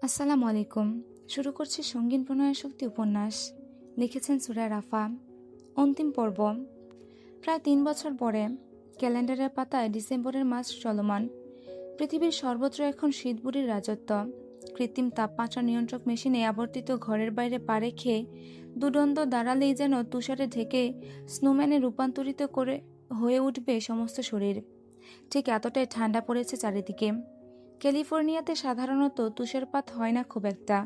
আসসালামু আলাইকুম। শুরু করছি সঙ্গীন প্রণয়ের শক্তি উপন্যাস। লিখেছেন সুরা রাফা। অন্তিম পর্ব। প্রায় ৩ বছর পরে ক্যালেন্ডারের পাতায় ডিসেম্বরের মাস চলমান। পৃথিবীর সর্বত্র এখন শীতবুড়ির রাজত্ব। কৃত্রিম তাপমাত্রা নিয়ন্ত্রক মেশিনে আবর্তিত ঘরের বাইরে পা রেখে দুদণ্ড দাঁড়ালেই যেন তুষারে ঢেকে স্নোম্যানে রূপান্তরিত করে হয়ে উঠবে সমস্ত শরীর। ঠিক এতটাই ঠান্ডা পড়েছে চারিদিকে। ক্যালিফোর্নিয়াতে সাধারণত তুষারপাত হয় না খুব একটা,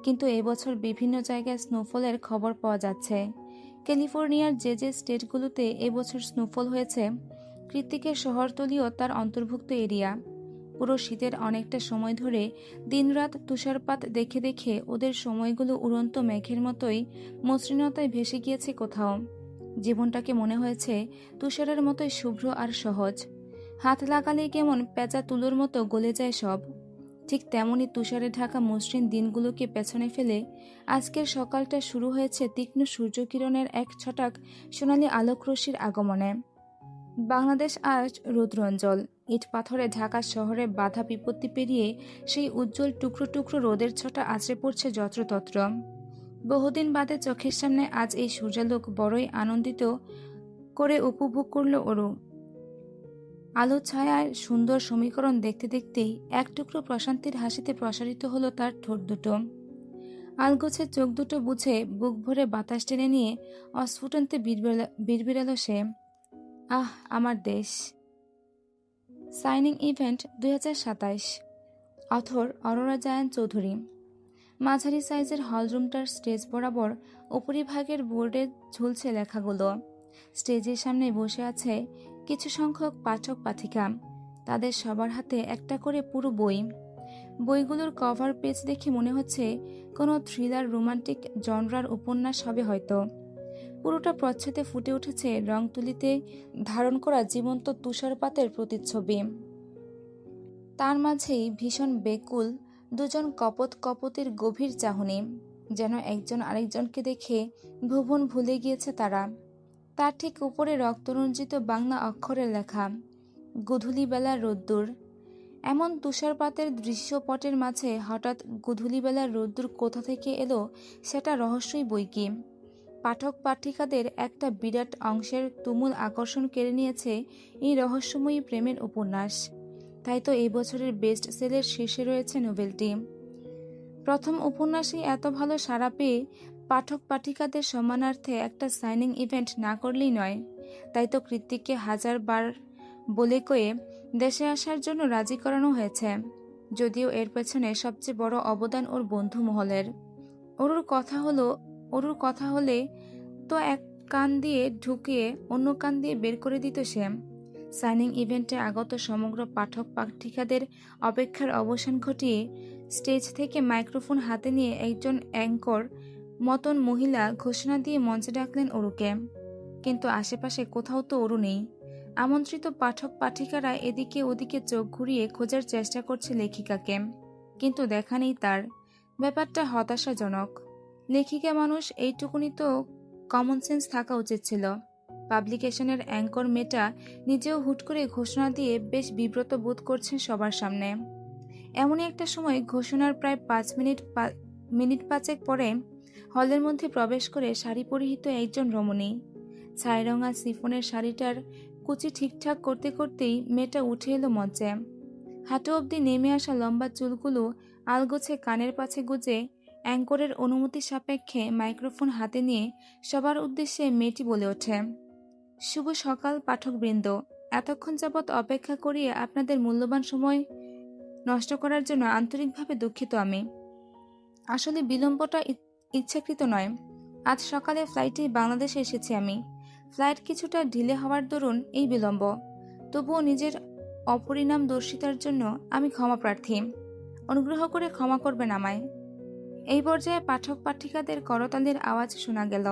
কিন্তু এবছর বিভিন্ন জায়গায় স্নোফলের খবর পাওয়া যাচ্ছে। ক্যালিফোর্নিয়ার যে স্টেটগুলোতে এবছর স্নোফল হয়েছে, কৃত্তিকের শহরতলিও তার অন্তর্ভুক্ত এরিয়া। পুরো শীতের অনেকটা সময় ধরে দিনরাত তুষারপাত দেখে দেখে ওদের সময়গুলো উড়ন্ত মেঘের মতোই মসৃণতায় ভেসে গিয়েছে কোথাও। জীবনটাকে মনে হয়েছে তুষারের মতোই শুভ্র আর সহজ। হাত লাগালেই কেমন পেঁচা তুলোর মতো গলে যায় সব। ঠিক তেমনই তুষারে ঢাকা মসৃণ দিনগুলোকে পেছনে ফেলে আজকের সকালটা শুরু হয়েছে তীক্ষ্ণ সূর্যকিরণের এক ছটাক সোনালি আলোকরশ্মির আগমনে। বাংলাদেশ আজ রৌদ্রঞ্জল। ইট পাথরে ঢাকা শহরে বাধা বিপত্তি পেরিয়ে সেই উজ্জ্বল টুকরো টুকরো রোদের ছটা আছড়ে পড়ছে যত্রতত্র। বহুদিন বাদে চোখের সামনে আজ এই সূর্যালোক বড়ই আনন্দিত করে উপভোগ করল ওরু। আলো ছায়ার সুন্দর সমীকরণ দেখতে দেখতেই এক টুকরো প্রশান্তির হাসিতে প্রসারিত হলো তার ঠোঁট দুটো। আলগোছে চোখ দুটো বুঝে বুক ভরে বাতাস টেনে নিয়ে অস্ফুটন্তে বিড়বিড়ালো সে, আহ আমার দেশ। Signing event 2027। Author Aurora Zayan Chowdhury. মাঝারি সাইজের হলরুমটার স্টেজ বরাবর উপরিভাগের বোর্ডে ঝুলছে লেখাগুলো। স্টেজের সামনে বসে আছে কিছু সংখ্যক পাঠক পাঠিকা। তাদের সবার হাতে একটা করে পুরো বই। বইগুলোর কভার পেজ দেখে মনে হচ্ছে কোনো থ্রিলার রোমান্টিক জনরার উপন্যাস হবে হয়তো। পুরোটা প্রচ্ছদে ফুটে উঠেছে রং তুলিতে ধারণ করা জীবন্ত তুষারপাতের প্রতিচ্ছবি। তার মাঝেই ভীষণ বেকুল দুজন কপত কপতির গভীর চাহনি, যেন একজন আরেকজনকে দেখে ভুবন ভুলে গিয়েছে তারা। তার ঠিক উপরে রক্তরঞ্জিত বাংলা অক্ষরে লেখা, গোধূলিবেলার রোদ্দুর। এমন তুষারপাতের দৃশ্যপটের মাঝে হঠাৎ গোধূলিবেলার রোদ্দুর কোথা থেকে এলো সেটা রহস্যই বৈকি। পাঠক পাঠিকাদের একটা বিরাট অংশের তুমুল আকর্ষণ কেড়ে নিয়েছে এই রহস্যময়ী প্রেমের উপন্যাস। তাই তো এই বছরের বেস্ট সেলের শীর্ষে রয়েছে নোভেলটি। প্রথম উপন্যাসেই এত ভালো সাড়া পেয়ে পাঠক পাঠিকাদের সম্মানার্থে একটা সাইনিং ইভেন্ট না করলেই নয়। তাই তো কৃত্তিককে 1000 বার বলে কয়ে দেশে আসার জন্য রাজি করানো হয়েছে। যদিও এর পেছনে সবচেয়ে বড় অবদান ওর বন্ধু মহলের। অরুর কথা হলে তো এক কান দিয়ে ঢুকিয়ে অন্য কান দিয়ে বের করে দিত সে। সাইনিং ইভেন্টে আগত সমগ্র পাঠক পাঠিকাদের অপেক্ষার অবসান ঘটিয়ে স্টেজ থেকে মাইক্রোফোন হাতে নিয়ে একজন অ্যাঙ্কর মতন মহিলা ঘোষণা দিয়ে মঞ্চে ডাকলেন অরুকে। কিন্তু আশেপাশে কোথাও তো অরু নেই। আমন্ত্রিত পাঠক পাঠিকারা এদিকে ওদিকে চোখ ঘুরিয়ে খোঁজার চেষ্টা করছে লেখিকাকে, কিন্তু দেখা নেই তার। ব্যাপারটা হতাশাজনক। লেখিকা মানুষ, এইটুকুনি তো কমন সেন্স থাকা উচিত ছিল। পাবলিকেশনের অ্যাঙ্কর মেয়েটা নিজেও হুট করে ঘোষণা দিয়ে বেশ বিব্রত বোধ করছেন সবার সামনে। এমনই একটা সময় ঘোষণার প্রায় 5 মিনিট পাঁচেক পরে হলের মধ্যে প্রবেশ করে শাড়ি পরিহিত একজন রমণী। ছাইরঙা সিফনের শাড়িটার কুচি ঠিকঠাক করতে করতেই মেয়েটা উঠে এলো মঞ্চে। হাঁটু অবধি নেমে আসা লম্বা চুলগুলো আলগোছে কানের পাছে গুজে অ্যাঙ্করের অনুমতি সাপেক্ষে মাইক্রোফোন হাতে নিয়ে সবার উদ্দেশ্যে মেয়েটি বলে ওঠে, শুভ সকাল পাঠকবৃন্দ। এতক্ষণ যাবৎ অপেক্ষা করিয়ে আপনাদের মূল্যবান সময় নষ্ট করার জন্য আন্তরিকভাবে দুঃখিত আমি। আসলে বিলম্বটা ইচ্ছাকৃত নয়। আজ সকালে ফ্লাইটেই বাংলাদেশে এসেছি আমি। ফ্লাইট কিছুটা ঢিলে হওয়ার দরুন এই বিলম্ব। তবুও নিজের অপরিণামদর্শিতার জন্য আমি ক্ষমা প্রার্থী। অনুগ্রহ করে ক্ষমা করবেন আমায়। এই পর্যায়ে পাঠক পাঠিকাদের করতালির আওয়াজ শোনা গেল,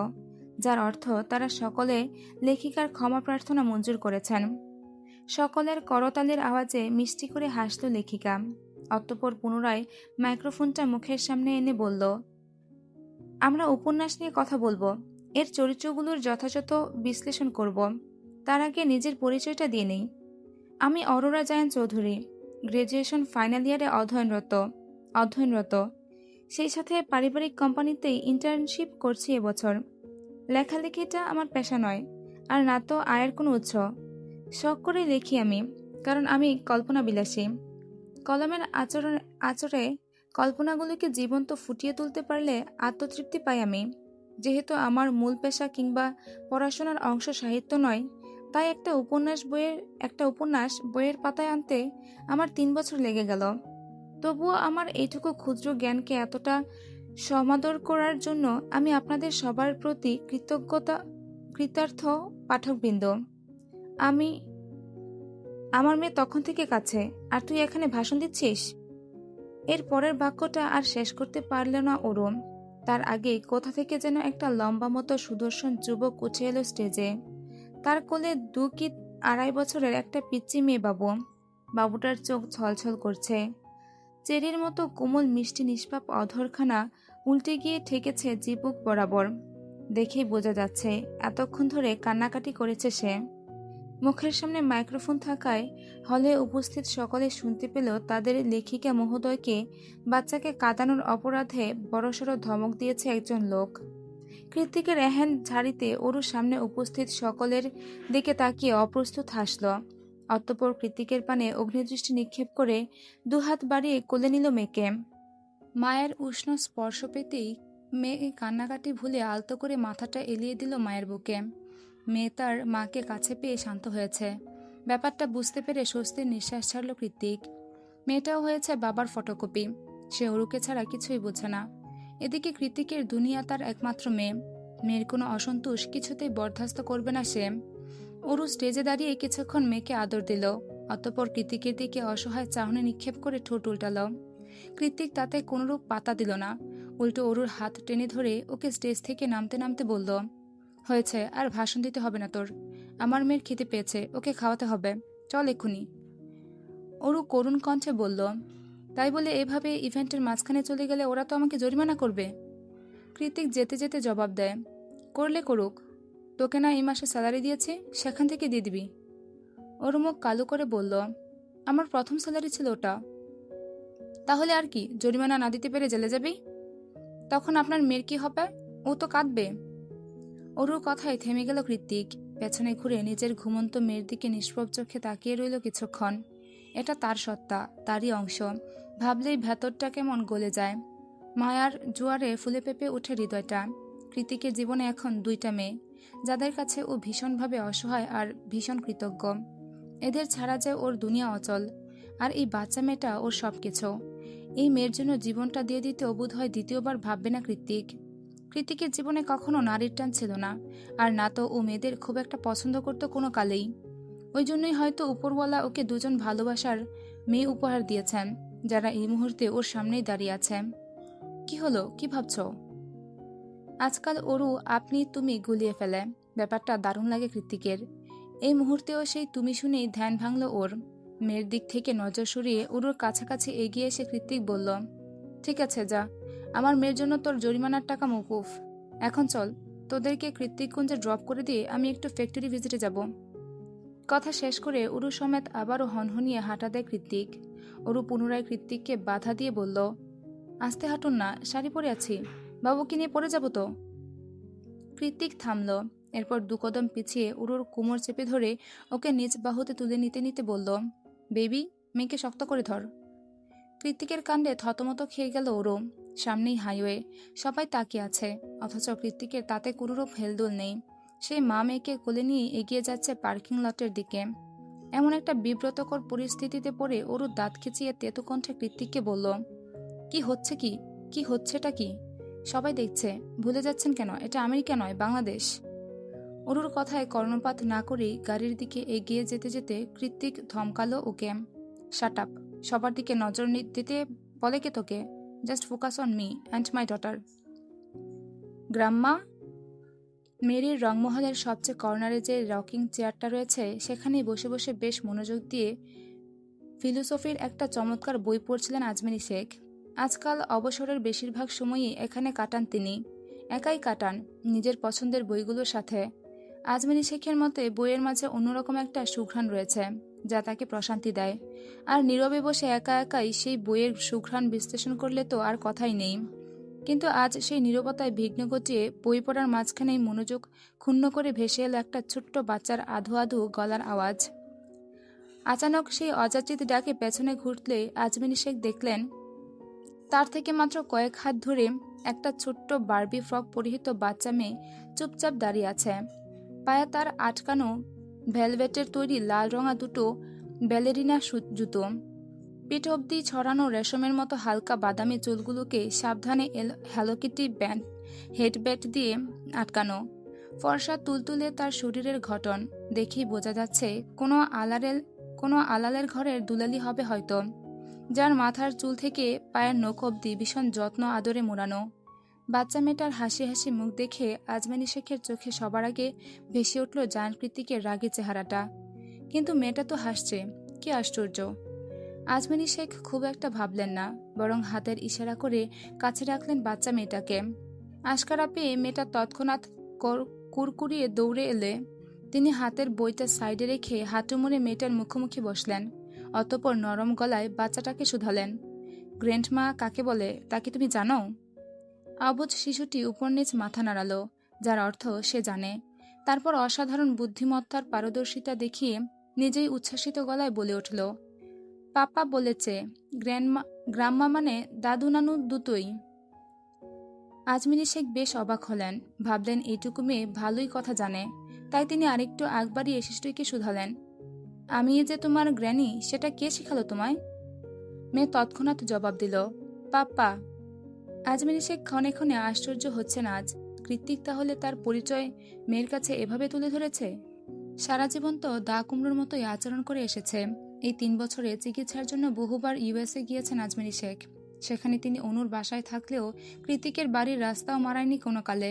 যার অর্থ তারা সকলে লেখিকার ক্ষমা প্রার্থনা মঞ্জুর করেছেন। সকলের করতালির আওয়াজে মিষ্টি করে হাসল লেখিকা। অতঃপর পুনরায় মাইক্রোফোনটা মুখের সামনে এনে বলল, আমরা উপন্যাস নিয়ে কথা বলবো, এর চরিত্রগুলোর যথাযথ বিশ্লেষণ করব। তার আগে নিজের পরিচয়টা দিয়ে নেই। আমি অরোরা জায়ান চৌধুরী, গ্রাজুয়েশন ফাইনাল ইয়ারে অধ্যয়নরত। অধ্যয়নরত। সেই সাথে পারিবারিক কোম্পানিতেই ইন্টার্নশিপ করছি এবছর। লেখালেখিটা আমার পেশা নয়, আর না তো আয়ের কোনো উৎস। শখ করে লিখি আমি, কারণ আমি কল্পনা বিলাসী। কলমের আচরে কল্পনাগুলোকে জীবন্ত ফুটিয়ে তুলতে পারলে আত্মতৃপ্তি পাই আমি। যেহেতু আমার মূল পেশা কিংবা পড়াশোনার অংশ সাহিত্য নয়, তাই একটা উপন্যাস বইয়ের পাতায় আনতে আমার 3 বছর লেগে গেল। তবুও আমার এইটুকু ক্ষুদ্র জ্ঞানকে এতটা সমাদর করার জন্য আমি আপনাদের সবার প্রতি কৃতার্থ পাঠকবৃন্দ। আমি আমার মেয়ে তখন থেকে কাছে, আর তুই এখানে ভাষণ দিচ্ছিস? এর পরের বাক্যটা আর শেষ করতে পারল না ওরম। তার আগে কোথা থেকে যেন একটা লম্বা মতো সুদর্শন যুবক উঠে এলো স্টেজে। তার কোলে 2 কি 2.5 বছরের একটা পিচ্চি মেয়ে বাবু। বাবুটার চোখ ছলছল করছে। চেরির মতো কোমল মিষ্টি নিষ্পাপ অধরখানা উল্টে গিয়ে ঠেকেছে চিবুক বরাবর। দেখেই বোঝা যাচ্ছে এতক্ষণ ধরে কান্নাকাটি করেছে সে। মুখের সামনে মাইক্রোফোন থাকায় হলে উপস্থিত সকলে শুনতে পেল তাদের লেখিকা মহোদয়কে বাচ্চাকে কাঁদানোর অপরাধে বড়সড় ধমক দিয়েছে একজন লোক। কৃত্তিকের এহেন ঝাড়িতে ওরু সামনে উপস্থিত সকলের দিকে তাকিয়ে অপ্রস্তুত হাসল। অতঃপর কৃত্তিকের পানে অগ্নিদৃষ্টি নিক্ষেপ করে দুহাত বাড়িয়ে কোলে নিল মেয়েকে। মায়ের উষ্ণ স্পর্শ পেতেই মেয়ে কান্নাকাটি ভুলে আলতো করে মাথাটা এলিয়ে দিল মায়ের বুকে। মেয়ে তার মাকে কাছে পেয়ে শান্ত হয়েছে। ব্যাপারটা বুঝতে পেরে স্বস্তির নিঃশ্বাস ছাড়ল কৃত্তিক। মেয়েটাও হয়েছে বাবার ফটোকপি। সে অরুকে ছাড়া কিছুই বোঝে না। এদিকে কৃত্তিকের দুনিয়া তার একমাত্র মেয়ে। মেয়ের কোনো অসন্তোষ কিছুতেই বরদাস্ত করবে না সে। অরু স্টেজে দাঁড়িয়ে কিছুক্ষণ মেয়েকে আদর দিল। অতঃপর কৃত্তিকের দিকে অসহায় চাহনি নিক্ষেপ করে ঠোঁট উল্টাল। কৃত্তিক তাতে কোনরূপ পাতা দিল না। উল্টো অরুর হাত টেনে ধরে ওকে স্টেজ থেকে নামতে নামতে বলল, হয়েছে, আর ভাষণ দিতে হবে না তোর। আমার মেয়ের খেতে পেয়েছে, ওকে খাওয়াতে হবে, চল এক্ষুনি। অরু করুণ কণ্ঠে বলল, তাই বলে এভাবে ইভেন্টের মাঝখানে চলে গেলে ওরা তো আমাকে জরিমানা করবে। কৃত্তিক যেতে যেতে জবাব দেয়, করলে করুক, তোকে না এই মাসে স্যালারি দিয়েছে, সেখান থেকে দিয়ে দিবি। ওর মুখ কালো করে বলল, আমার প্রথম স্যালারি ছিল ওটা। তাহলে আর কি, জরিমানা না দিতে পেরে জেলে যাবি? তখন আপনার মেয়ের কি হবে? ও তো কাঁদবে। অরুর কথায় থেমে গেল কৃত্তিক। পেছনে ঘুরে নিজের ঘুমন্ত মেয়ের দিকে নিষ্প্রভ চোখে তাকিয়ে রইল কিছুক্ষণ। এটা তার সত্তা, তারই অংশ। ভাবলেই ভেতরটা কেমন গলে যায়। মায়ার জোয়ারে ফুলে পেঁপে উঠে হৃদয়টা। কৃত্তিকের জীবনে এখন 2টা মেয়ে, যাদের কাছে ও ভীষণভাবে অসহায় আর ভীষণ কৃতজ্ঞ। এদের ছাড়া যে ওর দুনিয়া অচল। আর এই বাচ্চা মেয়েটা ওর সবকিছু। এই মেয়ের জন্য জীবনটা দিয়ে দিতেও বোধহয় দ্বিতীয়বার ভাববে না কৃত্তিক। কৃত্তিকের জীবনে কখনো নারীর টান ছিল না, আর না তো ও মেয়েদের খুব একটা পছন্দ করতো কোনো কালেই। ওই জন্যই হয়তো উপরওয়ালা ওকে 2জন ভালোবাসার মেয়ে উপহার দিয়েছেন, যারা এই মুহূর্তে ওর সামনেই দাঁড়িয়ে আছে। কি হলো, কি ভাবছ? আজকাল অরু আপনি তুমি গুলিয়ে ফেলে। ব্যাপারটা দারুণ লাগে কৃত্তিকের। এই মুহূর্তেও সেই তুমি শুনেই ধ্যান ভাঙল ওর। মেয়ের দিক থেকে নজর সরিয়ে অরুর কাছাকাছি এগিয়ে এসে কৃত্তিক বলল, ঠিক আছে, যা, আমার মেয়ের জন্য তোর জরিমানার টাকা মকুফ। এখন চল, তোদেরকে কৃত্তিকগঞ্জে ড্রপ করে দিয়ে আমি একটু ফ্যাক্টরি ভিজিটে যাব। কথা শেষ করে অরু সমেত আবারও হনহনিয়ে হাঁটা দেয় কৃত্তিক। অরু পুনরায় কৃত্তিককে বাধা দিয়ে বলল, আস্তে হাঁটুন না, শাড়ি পরে আছি, বাবুকে নিয়ে পড়ে যাব তো। কৃত্তিক থামল। এরপর 2 কদম পিছিয়ে অরুর কোমর চেপে ধরে ওকে নিজ বাহুতে তুলে নিতে নিতে বলল, বেবি, মেয়েকে শক্ত করে ধর। কৃত্তিকের কাণ্ডে থতমত খেয়ে গেল ওরও। সামনেই হাইওয়ে, সবাই তাকিয়ে আছে, অথচ কৃত্তিকের তাতে কোনোরূপ হেলদোল নেই। সে মা মেয়েকে কোলে নিয়ে এগিয়ে যাচ্ছে পার্কিং লটের দিকে। এমন একটা বিব্রতকর পরিস্থিতিতে পড়ে ওরু দাঁত খিচিয়ে তেতো কণ্ঠে কৃত্তিককে বলল, কি হচ্ছে, কি হচ্ছেটা কি? সবাই দেখছে, ভুলে যাচ্ছেন কেন এটা আমেরিকা নয়, বাংলাদেশ। অরুর কথায় কর্ণপাত না করেই গাড়ির দিকে এগিয়ে যেতে যেতে কৃত্তিক ধমকালো ওকে, শাট আপ, সবার দিকে নজর দিতে বলে কে তোকে? Just focus on me and my daughter. Grandma. মেরির রংমহলের সবচেয়ে কর্নারে যে রকিং চেয়ারটা রয়েছে, সেখানেই বসে বসে বেশ মনোযোগ দিয়ে ফিলোসফির একটা চমৎকার বই পড়ছিলেন আজমেরী শেখ। আজকাল অবসরের বেশিরভাগ সময়ই এখানে কাটান তিনি। একাই কাটান, নিজের পছন্দের বইগুলোর সাথে। আজমেরী শেখের মতে বইয়ের মাঝে অন্যরকম একটা সুঘ্রাণ রয়েছে, যা তাকে প্রশান্তি দেয়। আর নীরবে বসে একা একাই সেই বইয়ের সুঘ্রাণ বিশ্লেষণ করলে তো আর কথাই নেই। কিন্তু আজ সেই নীরবতায় বিঘ্ন ঘটিয়ে বই পড়ার মাঝখানেই মনোযোগ ক্ষুণ্ণ করে ভেসে এলো একটা ছোট্ট বাচ্চার আধো আধো গলার আওয়াজ। আচানক সেই অযাচিত ডাকে পেছনে ঘুরলে আজমিনী শেখ দেখলেন তার থেকে মাত্র কয়েক হাত ধরে একটা ছোট্ট বারবি ফ্রক পরিহিত বাচ্চা মেয়ে চুপচাপ দাঁড়িয়ে আছে। পায়ে তার আটকানো ভেলভেটের তৈরি লাল রঙা দুটো ব্যালেরিনা জুতো, পিঠ অব্দি ছড়ানো রেশমের মতো হালকা বাদামি চুলগুলোকে সাবধানে হ্যালোকিটি ব্যান্ড হেডব্যাট দিয়ে আটকানো। ফর্সা তুলতুলে তার শরীরের গঠন দেখেই বোঝা যাচ্ছে কোনো আলালের ঘরের দুলালি হবে হয়তো, যার মাথার চুল থেকে পায়ের নখ অব্দি ভীষণ যত্ন আদরে মোড়ানো। বাচ্চা মেয়েটার হাসি হাসি মুখ দেখে আজমানি শেখের চোখে সবার আগে ভেসে উঠল জায়ান কৃতিকের রাগী চেহারাটা। কিন্তু মেয়েটা তো হাসছে, কি আশ্চর্য! আজমানি শেখ খুব একটা ভাবলেন না, বরং হাতের ইশারা করে কাছে রাখলেন বাচ্চা মেয়েটাকে। আশকারা পেয়ে মেয়েটা তৎক্ষণাৎ কুরকুরিয়ে দৌড়ে এলে তিনি হাতের বইটা সাইডে রেখে হাঁটু মুড়ে মেয়েটার মুখোমুখি বসলেন। অতঃপর নরম গলায় বাচ্চাটাকে শুধালেন, গ্র্যান্ডমা কাকে বলে তা কি তুমি জানো? অবুঝ শিশুটি উপর নিচ মাথা নাড়ালো, যার অর্থ সে জানে। তারপর অসাধারণ বুদ্ধিমত্তার পারদর্শিতা দেখিয়ে নিজেই উচ্ছ্বাসিত গলায় বলে উঠল, পাপা বলেছে, গ্রাম্মা মানে দাদু নানু দুটোই। আজমিনী শেখ বেশ অবাক হলেন, ভাবলেন এইটুকু মেয়ে ভালোই কথা জানে। তাই তিনি আরেকটু আগ বাড়িয়ে শিশুটিকে শুধালেন, আমি যে তোমার গ্র্যানি সেটা কে শিখালো তোমায়? মেয়ে তৎক্ষণাৎ জবাব দিল, পাপ্পা। আজমিনী শেখ ক্ষণে ক্ষণে আশ্চর্য হচ্ছেন আজ কৃত্তিক তাহলে তার পরিচয় মেয়ের কাছে এভাবে তুলে ধরেছে। সারা জীবন তো দা কুমড়োর মতোই আচরণ করে এসেছে। এই 3 বছরে চিকিৎসার জন্য বহুবার ইউএসএ গিয়েছেন আজমিনী শেখ। সেখানে তিনি অনুর বাসায় থাকলেও কৃত্তিকের বাড়ির রাস্তাও মারায়নি কোনো কালে।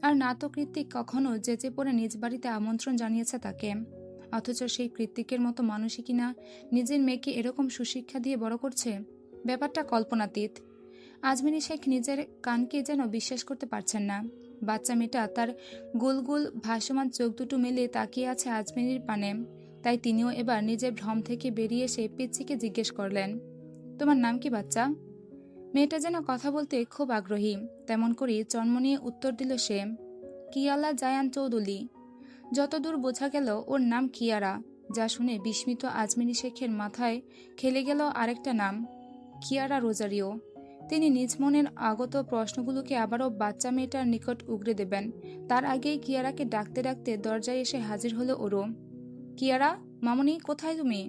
আর না তো কৃত্তিক কখনো যেচে পড়ে নিজ বাড়িতে আমন্ত্রণ জানিয়েছে তাকে। অথচ সেই কৃত্তিকের মতো মানুষই কিনা নিজের মেয়েকে এরকম সুশিক্ষা দিয়ে বড় করছে, ব্যাপারটা কল্পনাতীত। আজমিনী শেখ নিজের কানকে যেন বিশ্বাস করতে পারছেন না। বাচ্চা মেয়েটা তার গোল ভাসমান চোখ দুটো মেলে তাকিয়ে আছে আজমিনীর পানে। তাই তিনিও এবার নিজের ভ্রম থেকে বেরিয়ে এসে পিচ্চিকে জিজ্ঞেস করলেন, তোমার নাম কি বাচ্চা? মেয়েটা যেন কথা বলতে খুব আগ্রহী, তেমন করেই জন্ম নিয়ে উত্তর দিল সে, কিয়ালা জায়ান চৌধুরী। যতদূর বোঝা গেল ওর নাম কিয়ারা, যা শুনে বিস্মিত আজমিনী শেখের মাথায় খেলে গেল আরেকটা নাম, কিয়ারা রোজারিও। তিনি নিজ মনের আগত প্রশ্নগুলোকে আবারও বাচ্চা মেয়েটার নিকট উগরে দেবেন, তার আগেই কিয়ারাকে ডাকতে ডাকতে দরজায় এসে হাজির হলো ওরু। কিয়ারা, মামনি, কোথায় তুমি?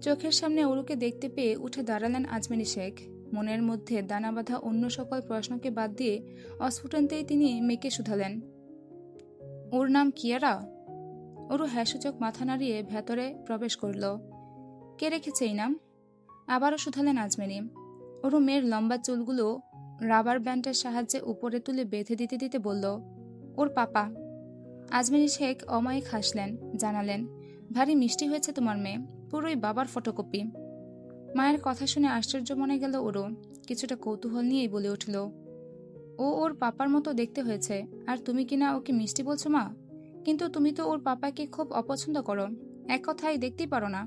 চোখের সামনে ওরুকে দেখতে পেয়ে উঠে দাঁড়ালেন আজমিনী শেখ। মনের মধ্যে দানা বাঁধা অন্য সকল প্রশ্নকে বাদ দিয়ে অস্ফুটনতেই তিনি মেয়েকে শুধালেন, ওর নাম কিয়ারা? ওরু হ্যাসূচক মাথা নাড়িয়ে ভেতরে প্রবেশ করল। কে রেখেছে এই নাম? আবারও শুধালেন আজমিনী। ওরু মেয়ের লম্বা চুলগুলো রাবার ব্যান্ডের সাহায্যে উপরে তুলে বেঁধে দিতে দিতে বলল, ওর পাপা। আজমিনী শেখ অমায়িক হাসলেন, জানালেন, ভারী মিষ্টি হয়েছে তোমার মেয়ে, পুরোই বাবার ফটোকপি। মায়ের কথা শুনে আশ্চর্য মনে গেল ওরও, কিছুটা কৌতূহল নিয়েই বলে উঠল, ও ওর পাপার মতো দেখতে হয়েছে, আর তুমি কিনা ওকে মিষ্টি বলছো মা? কিন্তু তুমি তো ওর পাপাকে খুব অপছন্দ করো, এক কথায় দেখতেই পারো না।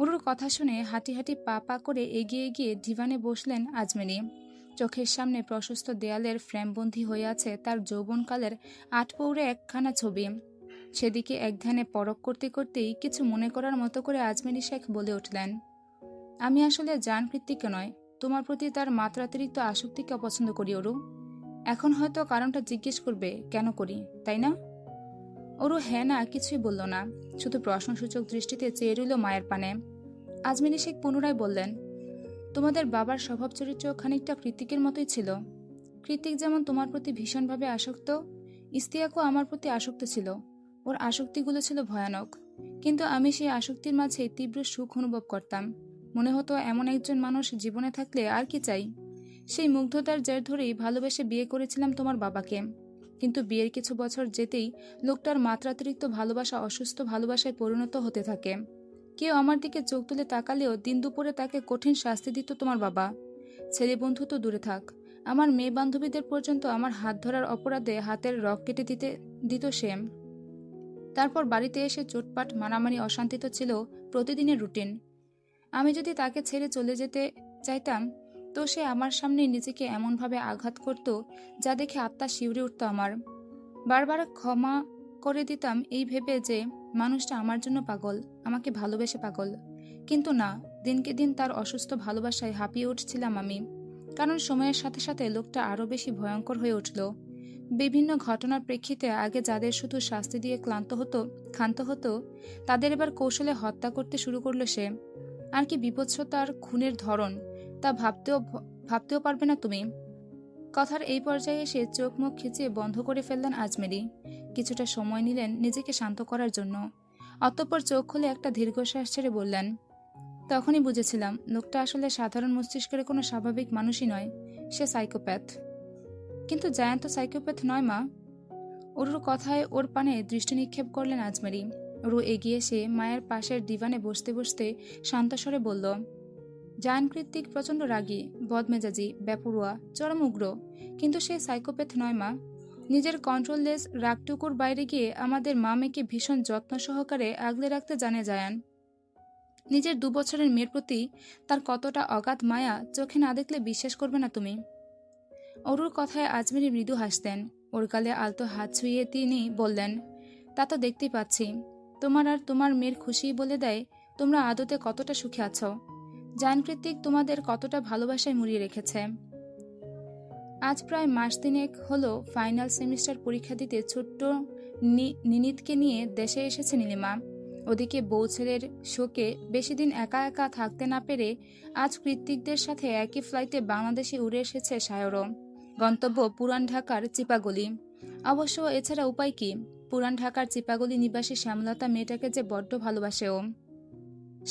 ওরুর কথা শুনে হাঁটি হাঁটি পা পা করে এগিয়ে গিয়ে ডিভানে বসলেন আজমিনী। চোখের সামনে প্রশস্ত দেয়ালের ফ্রেমবন্দি হয়ে আছে তার যৌবনকালের আটপৌরে একখানা ছবি। সেদিকে এক ধ্যানে পরখ করতে করতেই কিছু মনে করার মতো করে আজমিনী শেখ বলে উঠলেন, আমি আসলে জান কৃত্তিককে নয়, তোমার প্রতি তার মাত্রাতিরিক্ত আসক্তিকে অপছন্দ করি ওরু। এখন হয়তো কারণটা জিজ্ঞেস করবে কেন করি, তাই না? ওরু হ্যাঁ না কিছুই বলল না, শুধু প্রশ্নসূচক দৃষ্টিতে চেয়ে রইল মায়ের পানে। আজমিনী শেখ পুনরায় বললেন, তোমাদের বাবার স্বভাব চরিত্র খানিকটা কৃত্তিকের মতোই ছিল। কৃত্তিক যেমন তোমার প্রতি ভীষণভাবে আসক্ত, ইস্তিয়াকও আমার প্রতি আসক্ত ছিল। ওর আসক্তিগুলো ছিল ভয়ানক, কিন্তু আমি সেই আসক্তির মাঝে তীব্র সুখ অনুভব করতাম। মনে হতো এমন একজন মানুষ জীবনে থাকলে আর কি চাই। সেই মুগ্ধতার জের ধরেই ভালোবেসে বিয়ে করেছিলাম তোমার বাবাকে। কিন্তু বিয়ের কিছু বছর যেতেই লোকটার মাত্রাতিরিক্ত ভালোবাসা অসুস্থ ভালোবাসায় পরিণত হতে থাকে। কেউ আমার দিকে চোখ তুলে তাকালেও দিন দুপুরে তাকে কঠিন শাস্তি দিত তোমার বাবা। ছেলে বন্ধু তো দূরে থাক, আমার মেয়ে বান্ধবীদের পর্যন্ত আমার হাত ধরার অপরাধে হাতের রক কেটে দিত সে। তারপর বাড়িতে এসে চোটপাট মারামারি অশান্তি তো ছিল প্রতিদিনের রুটিন। আমি যদি তাকে ছেড়ে চলে যেতে চাইতাম তো সে আমার সামনে নিজেকে এমনভাবে আঘাত করত যা দেখে আত্মা শিউরে উঠত আমার। বারবার ক্ষমা করে দিতাম এই ভেবে যে মানুষটা আমার জন্য পাগল, আমাকে ভালোবেসে পাগল। কিন্তু না, দিনকে দিন তার অসুস্থ ভালোবাসায় হাঁপিয়ে উঠছিলাম আমি। কারণ সময়ের সাথে সাথে লোকটা আরও বেশি ভয়ঙ্কর হয়ে উঠল। বিভিন্ন ঘটনার প্রেক্ষিতে আগে যাদের শুধু শাস্তি দিয়ে ক্ষান্ত হতো তাদের এবার কৌশলে হত্যা করতে শুরু করলো সে। আর কি বিভৎসতার খুনের ধরন তা ভাবতেও পারবে না তুমি। কথার এই পর্যায়ে এসে চোখ মুখ খিচিয়ে বন্ধ করে ফেললেন আজমেরি। কিছুটা সময় নিলেন নিজেকে শান্ত করার জন্য। অতঃপর চোখ খুলে একটা দীর্ঘশ্বাস ছেড়ে বললেন, তখনই বুঝেছিলাম লোকটা আসলে সাধারণ মস্তিষ্কের কোনো স্বাভাবিক মানুষই নয়, সে সাইকোপ্যাথ। কিন্তু জায়ান্ত সাইকোপ্যাথ নয় মা। অরুর কথায় ওর পানে দৃষ্টি নিক্ষেপ করলেন আজমেরি। অরু এগিয়ে এসে মায়ের পাশের ডিভানে বসতে বসতে শান্তস্বরে বলল, জায়ান কৃত্তিক প্রচণ্ড রাগী, বদমেজাজি, বেপরোয়া, চরম উগ্র, কিন্তু সে সাইকোপ্যাথ নয় মা। নিজের কন্ট্রোললেস রাগটুকুর বাইরে গিয়ে আমাদের মা মেয়েকে ভীষণ যত্ন সহকারে আগলে রাখতে জানে জায়ান। নিজের 2 বছরের মেয়ের প্রতি তার কতটা অগাধ মায়া চোখে না দেখলে বিশ্বাস করবে না তুমি। অরুর কথায় আজমেরি মৃদু হাসতেন। ওর গালে আলতো হাত ছুঁয়ে তিনি বললেন, তা তো দেখতেই পাচ্ছি। তোমার আর তোমার মেয়ের খুশিই বলে দেয় তোমরা আদতে কতটা সুখে আছো। জায়ান কৃত্তিক তোমাদের কতটা ভালোবাসায় মুড়িয়ে রেখেছে। আজ প্রায় মাস দিনেক হলো ফাইনাল সেমিস্টার পরীক্ষা দিতে ছোট্ট নিনিতকে নিয়ে দেশে এসেছে নীলিমা। ওদিকে বউ ছেলের শোকে বেশি দিন একা একা থাকতে না পেরে আজ কৃত্তিকদের সাথে একই ফ্লাইটে বাংলাদেশে উড়ে এসেছে সায়রও। গন্তব্য পুরান ঢাকার চিপাগলি। অবশ্য এছাড়া উপায় কি, পুরান ঢাকার চিপাগলি নিবাসী শ্যামলতা মেয়েটাকে যে বড্ড ভালোবাসে ও।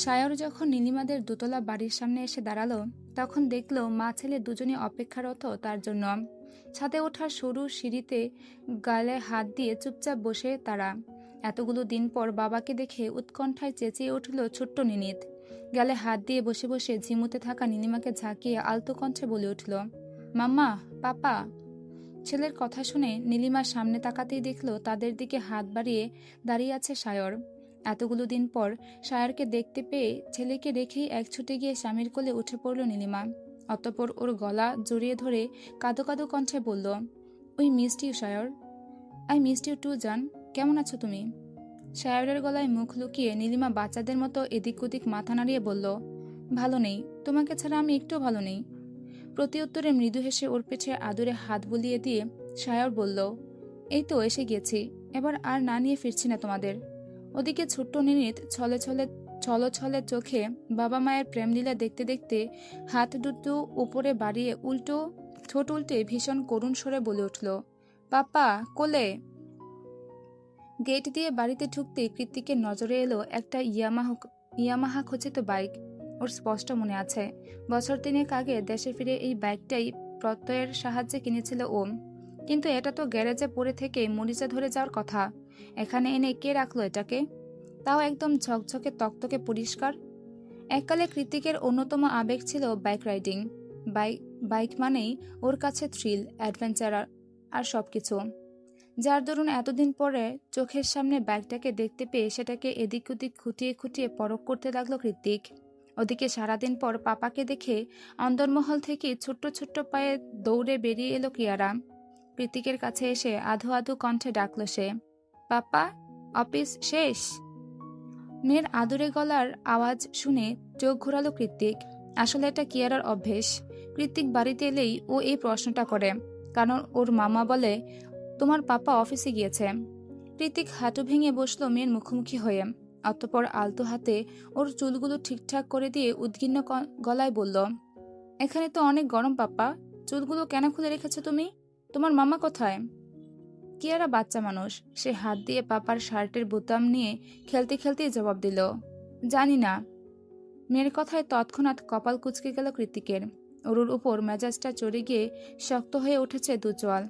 সায়র যখন নীলিমাদের দোতলা বাড়ির সামনে এসে দাঁড়ালো তখন দেখল মা ছেলে দুজনে অপেক্ষারত তার জন্য। ছাদে ওঠার সরু সিঁড়িতে গালে হাত দিয়ে চুপচাপ বসে তারা। এতগুলো দিন পর বাবাকে দেখে উৎকণ্ঠায় চেঁচিয়ে উঠল ছোট্ট নিনিত। গালে হাত দিয়ে বসে বসে ঝিমুতে থাকা নীলিমাকে ঝাঁকিয়ে আলতো কণ্ঠে বলে উঠল, মাম্মা, পাপা। ছেলের কথা শুনে নীলিমার সামনে তাকাতেই দেখল তাদের দিকে হাত বাড়িয়ে দাঁড়িয়ে আছে সায়র। এতগুলো দিন পর সায়রকে দেখতে পেয়ে ছেলেকে রেখেই এক ছুটে গিয়ে স্বামীর কোলে উঠে পড়ল নীলিমা। অতঃপর ওর গলা জড়িয়ে ধরে কাঁদো কাঁদো কণ্ঠে বলল, we missed you Sair. I missed you too জান। কেমন আছো তুমি? সায়রের গলায় মুখ লুকিয়ে নীলিমা বাচ্চাদের মতো এদিক ওদিক মাথা নাড়িয়ে বলল, ভালো নেই, তোমাকে ছাড়া আমি একটু ভালো নেই। প্রতি উত্তরে মৃদু হেসে ওর পিঠে আদুরে হাত বুলিয়ে দিয়ে সায়র বলল, এই তো এসে গেছি, এবার আর না নিয়ে ফিরছি না তোমাদের। ওদিকে ছোট্ট নিনিত ছলে চোখে বাবা মায়ের প্রেমলীলা দেখতে দেখতে হাত দুটো উপরে বাড়িয়ে ঠোঁট উল্টে ভীষণ করুণ স্বরে বলে উঠল, পাপা, কোলে। গেট দিয়ে বাড়িতে ঢুকতে কৃত্তিকের নজরে এলো একটা ইয়ামাহা খচিত বাইক। ওর স্পষ্ট মনে আছে, বছর 3 আগে দেশে ফিরে এই বাইকটাই প্রত্যয়ের সাহায্যে কিনেছিল ও। কিন্তু এটা তো গ্যারেজে পড়ে থেকে মরিচা ধরে যাওয়ার কথা। এখানে এনে কে রাখলো এটাকে? তাও একদম ঝকঝকে তকতকে পরিষ্কার। এককালে কৃত্তিকের অন্যতম আবেগ ছিল বাইক রাইডিং। বাইক মানেই ওর কাছে থ্রিল, অ্যাডভেঞ্চার আর সবকিছু। যার দরুন এতদিন পরে চোখের সামনে বাইকটাকে দেখতে পেয়ে সেটাকে এদিক ওদিক খুঁটিয়ে খুঁটিয়ে পরখ করতে লাগলো কৃত্তিক। ওদিকে সারাদিন পর পাপাকে দেখে অন্দরমহল থেকে ছোট্ট ছোট্ট পায়ে দৌড়ে বেরিয়ে এলো কিয়ারা। কৃত্তিকের কাছে এসে আধো আধো কণ্ঠে ডাকল সে, পাপা, অফিস শেষ? মেয়ের আদুরে গলার আওয়াজ শুনে চোখ ঘোরালো কৃত্তিক। আসলে এটা কিয়ারার অভ্যেস। কৃত্তিক বাড়িতে এলেই ও এই প্রশ্নটা করে, কারণ ওর মামা বলে, তোমার পাপা অফিসে গিয়েছে। কৃত্তিক হাঁটু ভেঙে বসলো মেয়ের মুখোমুখি হয়ে। অতঃপর আলতো হাতে ওর চুলগুলো ঠিকঠাক করে দিয়ে উদ্গিন্ন গলায় বলল, এখানে তো অনেক গরম পাপা, চুলগুলো কেন খুলে রেখেছো তুমি? তোমার মামা কোথায়? কিয়ারা বাচ্চা মানুষ, সে হাত দিয়ে পাপার শার্টের বোতাম নিয়ে খেলতে খেলতেই জবাব দিল, জানি না। মেয়ের কথায় তৎক্ষণাৎ কপাল কুঁচকে গেল কৃত্তিকের। অরুর উপর মেজাজটা চড়ে গিয়ে শক্ত হয়ে উঠেছে দুচোয়াল।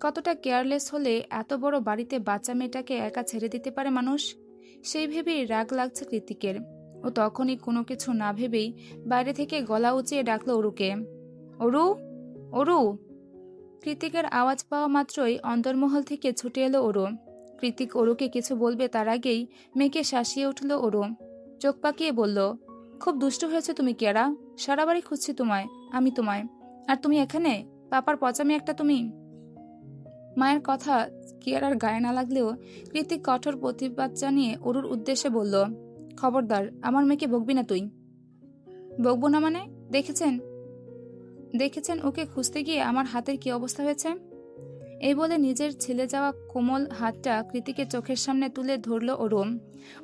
কতটা কেয়ারলেস হলে এত বড় বাড়িতে বাচ্চা মেয়েটাকে একা ছেড়ে দিতে পারে মানুষ, সেই ভেবেই রাগ লাগছে কৃত্তিকের। ও তখনই কোনো কিছু না ভেবেই বাইরে থেকে গলা উঁচিয়ে ডাকলো অরুকে, অরু, অরু। কৃত্তিকের আওয়াজ পাওয়া মাত্রই অন্তর্মহল থেকে ছুটে এলো অরু। কৃতিক অরুকে কিছু বলবে তার আগেই মেয়েকে শাসিয়ে উঠল অরু। চোখ পাকিয়ে বলল, খুব দুষ্ট হয়েছে তুমি কিয়ারা, সারা বাড়ি খুঁজছি তোমায়, আমি তোমায়, আর তুমি এখানে, পাপার পচামি একটা তুমি। মায়ের কথা কিয়ারার গায়ে না লাগলেও কৃতিক কঠোর প্রতিবাদ জানিয়ে অরুর উদ্দেশ্যে বলল, খবরদার আমার মেয়েকে বকবি না তুই। বকবো না মানে? দেখেছেন দেখেছেন ওকে খুঁজতে গিয়ে আমার হাতের কি অবস্থা হয়েছে। এই বলে নিজের ছেলে যাওয়া কোমল হাতটা কৃতিকের চোখের সামনে তুলে ধরল অরু।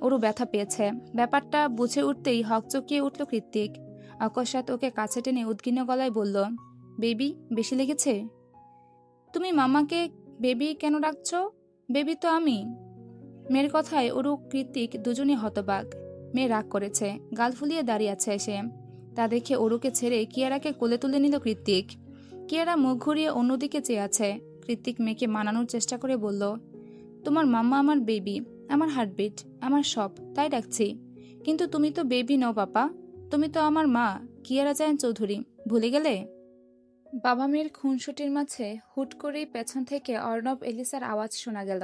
অরু ব্যথা পেয়েছে, ব্যাপারটা বুঝে উঠতেই হকচকিয়ে উঠল কৃতিক। অকস্মাৎ ওকে কাছে টেনে উদ্গিন্ন গলায় বলল, বেবি, বেশি লেগেছে? তুমি মামাকে বেবি কেন ডাকছো? বেবি তো আমি। মেয়ের কথায় অরু কৃতিক দুজনই হতবাক। মেয়ে রাগ করেছে, গাল ফুলিয়ে দাঁড়িয়ে আছে এসে। তা দেখে অরুকে ছেড়ে কিয়ারাকে কোলে তুলে নিল কৃতিক। কিয়ারা মুখ ঘুরিয়ে অন্যদিকে চেয়ে আছে। কৃতিক মেয়েকে মানানোর চেষ্টা করে বলল, তোমার মাম্মা আমার বেবি, আমার হার্টবিট, আমার সব, তাই ডাকছি। কিন্তু তুমি তো বেবি নও পাপা, তুমি তো আমার মা, কিয়ারা জায়ান চৌধুরী, ভুলে গেলে? বাবা মেয়ের খুনসুটির মাঝে হুট করেই পেছন থেকে অর্ণব এলিসার আওয়াজ শোনা গেল।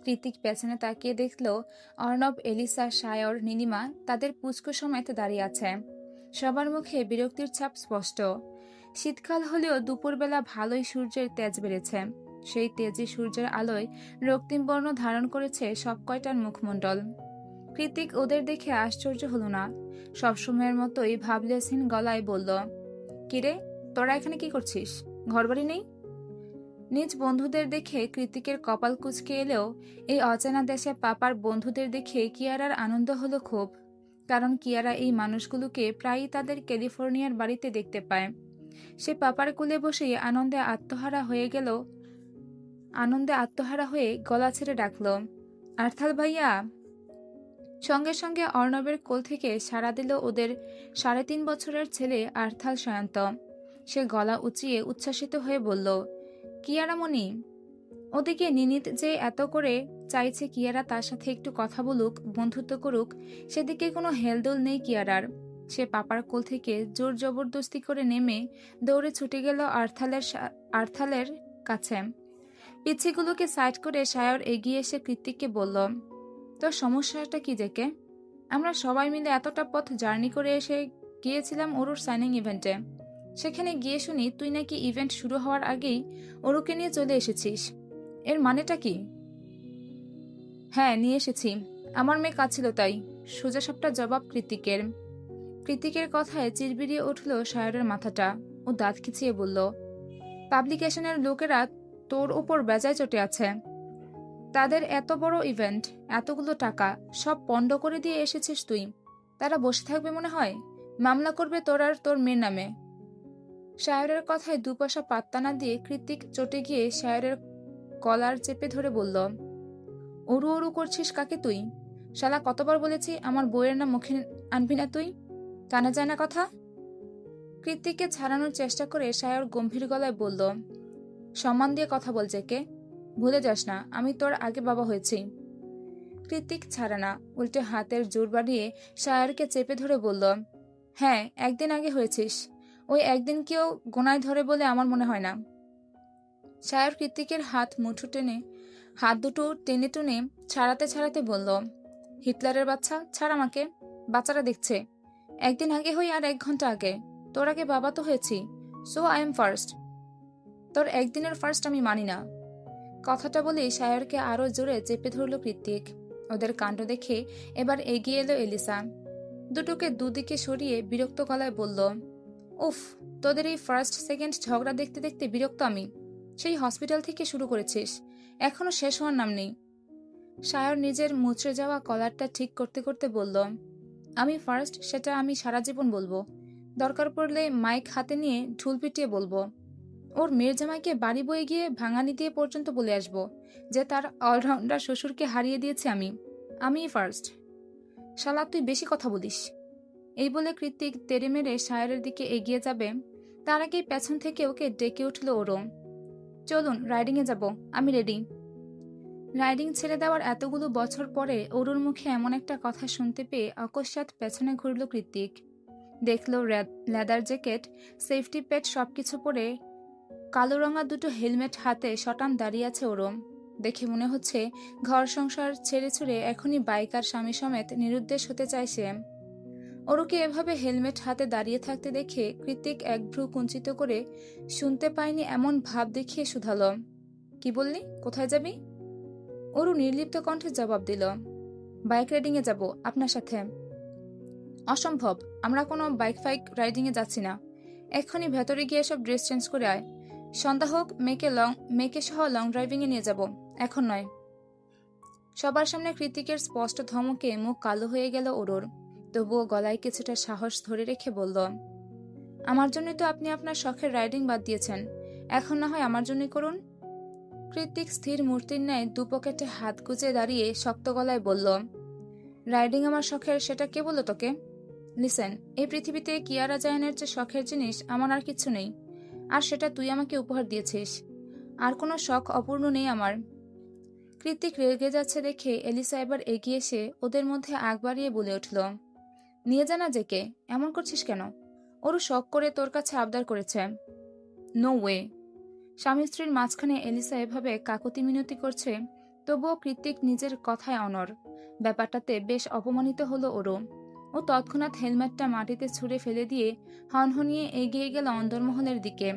কৃতিক পেছনে তাকিয়ে দেখল অর্ণব, এলিসা, সায়র, নীলিমা তাদের পুচকু সমেত দাঁড়িয়ে আছে। সবার মুখে বিরক্তির ছাপ স্পষ্ট। শীতকাল হলেও দুপুরবেলা ভালোই সূর্যের তেজ বেড়েছে। সেই তেজে সূর্যের আলোয় রক্তিম বর্ণ ধারণ করেছে সব কয়টার মুখমণ্ডল। কৃতিক ওদের দেখে আশ্চর্য হলো না, সবসময়ের মতোই ভাবলেসহীন গলায় বলল, কিরে, তোরা এখানে কি করছিস? ঘরবাড়ি নেই? নিজ বন্ধুদের দেখে কৃতিকের কপাল কুঁচকে এলেও এই অচেনা দেশে পাপার বন্ধুদের দেখে কিয়ারার আনন্দ হলো খুব। কারণ কিয়ারা এই মানুষগুলোকে প্রায়ই তাদের ক্যালিফোর্নিয়ার বাড়িতে দেখতে পায়। সে পাপার কোলে বসেই আনন্দে আত্মহারা হয়ে গলা ছেড়ে ডাকল, আর্থাল ভাইয়া। সঙ্গে সঙ্গে অর্ণবের কোল থেকে সাড়া দিল ওদের 3.5 বছরের ছেলে আর্থাল সায়ন্ত। সে গলা উঁচিয়ে উচ্ছ্বাসিত হয়ে বলল, কিয়ারামণি। ওদিকে নিনিত যে এত করে চাইছে কিয়ারা তার সাথে একটু কথা বলুক, বন্ধুত্ব করুক, সেদিকে কোনো হেলদোল নেই কিয়ারার। সে পাপার কোল থেকে জোর জবরদস্তি করে নেমে দৌড়ে ছুটে গেল আর্থালের কাছে। পিচ্ছিগুলোকে সাইড করে সায়র এগিয়ে এসে কৃতিককে বলল, তোর সমস্যাটা কি জেকে? আমরা সবাই মিলে এতটা পথ জার্নি করে এসে গিয়েছিলাম অরুর সাইনিং ইভেন্টে। সেখানে গিয়ে শুনি তুই নাকি ইভেন্ট শুরু হওয়ার আগেই অরুকে নিয়ে চলে এসেছিস। এর মানেটা কি? হ্যাঁ, নিয়ে এসেছি, আমার মেয়ে কাঁদছিল তাই, সোজাসাপটা জবাব কৃতিকের। কৃতিকের কথায় চিরবিরিয়ে উঠল সায়রের মাথাটা। ও দাঁত খিচিয়ে বলল, পাবলিকেশনের লোকেরা তোর ওপর বেজায় চটে আছে। তাদের এত বড় ইভেন্ট, এতগুলো টাকা, সব পণ্ড করে দিয়ে এসেছিস তুই। তারা বসে থাকবে মনে হয়? মামলা করবে তোর আর তোর মেয়ের নামে। সায়রের কথায় দুপাশা পাত্তা না দিয়ে কৃতিক চটে গিয়ে সায়রের কলার চেপে ধরে বলল, অরু অরু করছিস কাকে তুই? শালা কতবার বলেছি আমার বউয়ের নাম মুখে আনবি না তুই, কানে যায় না কথা। কৃতিককে ছাড়ানোর চেষ্টা করে সায়র গম্ভীর গলায় বলল, সম্মান দিয়ে কথা বলছে কে? ভুলে যাস না আমি তোর আগে বাবা হয়েছি। কৃতিক ছাড়া না, উল্টে হাতের জোর বাড়িয়ে সায়রকে চেপে ধরে বলল, হ্যাঁ, একদিন আগে হয়েছিস। ওই একদিন কেউ গোনায় ধরে বলে আমার মনে হয় না। সায়র কৃতিকের হাত দুটো টেনে টুনে ছাড়াতে ছাড়াতে বলল, হিটলারের বাচ্চা, ছাড় আমাকে, বাচ্চারা দেখছে। একদিন আগে হই আর 1 ঘন্টা আগে, তোর আগে বাবা তো হয়েছি, সো আই এম ফার্স্ট। তোর একদিনের ফার্স্ট আমি মানি না। কথাটা বলেই সায়রকে আরো জোরে চেপে ধরল কৃতিক। ওদের কাণ্ড দেখে এবার এগিয়ে এলো এলিসা। দুটোকে দুদিকে সরিয়ে বিরক্ত গলায় বলল, উফ, তোদের এই ফার্স্ট সেকেন্ড ঝগড়া দেখতে দেখতে বিরক্ত আমি। সেই হসপিটাল থেকে শুরু করেছিস, এখনো শেষ হওয়ার নাম নেই। সায়র নিজের মুচড়ে যাওয়া কলারটা ঠিক করতে করতে বলল, আমি ফার্স্ট, সেটা আমি সারা জীবন বলবো। দরকার পড়লে মাইক হাতে নিয়ে ঢুল পিটিয়ে বলবো। ওর মেয়ের জামাইকে বাড়ি বয়ে গিয়ে ভাঙানি দিয়ে পর্যন্ত বলে আসবো যে তার অলরাউন্ডার শ্বশুরকে হারিয়ে দিয়েছি আমিই ফার্স্ট। শালা তুই বেশি কথা বলিস। এই বলে কৃতিক তেড়ে মেরে সায়রের দিকে এগিয়ে যাবে, তার আগেই পেছন থেকে ওকে ডেকে উঠল ওরম, চলুন রাইডিংয়ে যাব, আমি রেডি। রাইডিং ছেড়ে দেওয়ার এতগুলো বছর পরে অরুর মুখে এমন একটা কথা শুনতে পেয়ে অকস্মাৎ পেছনে ঘুরল কৃতিক। দেখল লেদার জ্যাকেট, সেফটি প্যাড সবকিছু পরে কালো রঙা দুটো হেলমেট হাতে শটান দাঁড়িয়ে আছে ওরম। দেখে মনে হচ্ছে ঘর সংসার ছেড়ে ছুড়ে এখনই বাইক আর স্বামী সমেত নিরুদ্দেশ হতে চায় সে। অরুকে এভাবে হেলমেট হাতে দাঁড়িয়ে থাকতে দেখে কৃতিক এক ভ্রু কুঞ্চিত করে শুনতে পায়নি এমন ভাব দেখিয়ে শুধালো, কি বললি, কোথায় যাবি? অরু নির্লিপ্ত কণ্ঠে জবাব দিল, বাইক রাইডিংয়ে যাব আপনার সাথে। অসম্ভব, আমরা কোনো বাইক ফাইক রাইডিংয়ে যাচ্ছি না। এক্ষুনি ভেতরে গিয়ে সব ড্রেস চেঞ্জ করে আয়। সন্ধ্যা হোক, মেয়েকে সহ লং ড্রাইভিংয়ে নিয়ে যাব, এখন নয়। সবার সামনে কৃতিকের স্পষ্ট ধমকে মুখ কালো হয়ে গেল অরুর। তবুও গলায় কিছুটা সাহস ধরে রেখে বলল, আমার জন্যই তো আপনি আপনার শখের রাইডিং বাদ দিয়েছেন, এখন না হয় আমার জন্যই করুন। কৃতিক স্থির মূর্তির ন্যায় দু পকেটে হাত গুজে দাঁড়িয়ে শক্ত গলায় বলল, রাইডিং আমার শখের সেটা কে বলল তোকে? লিসেন, এই পৃথিবীতে কিয়ারা জায়ানের যে শখের জিনিস আমার আর কিছু নেই, আর সেটা তুই আমাকে উপহার দিয়েছিস। আর কোনো শখ অপূর্ণ নেই আমার। কৃতিক রেগে যাচ্ছে দেখে এলিসা এবার এগিয়ে এসে ওদের মধ্যে আগ বাড়িয়ে বলে উঠল, নিয়ে জানা যে কে, এমন করছিস কেন? ওরও শখ করে তোর কাছে আবদার করেছে। No way. স্বামী স্ত্রীর মাঝখানে এলিসা এভাবে কাকুতি মিনতি করছে, তবুও কৃতিক নিজের কথায় অনড়। ব্যাপারটাতে বেশ অপমানিত হলো ওরও। ও তৎক্ষণাৎ হেলমেটটা মাটিতে ছুঁড়ে ফেলে দিয়ে হনহনিয়ে এগিয়ে গেল অন্দরমহলের দিকে।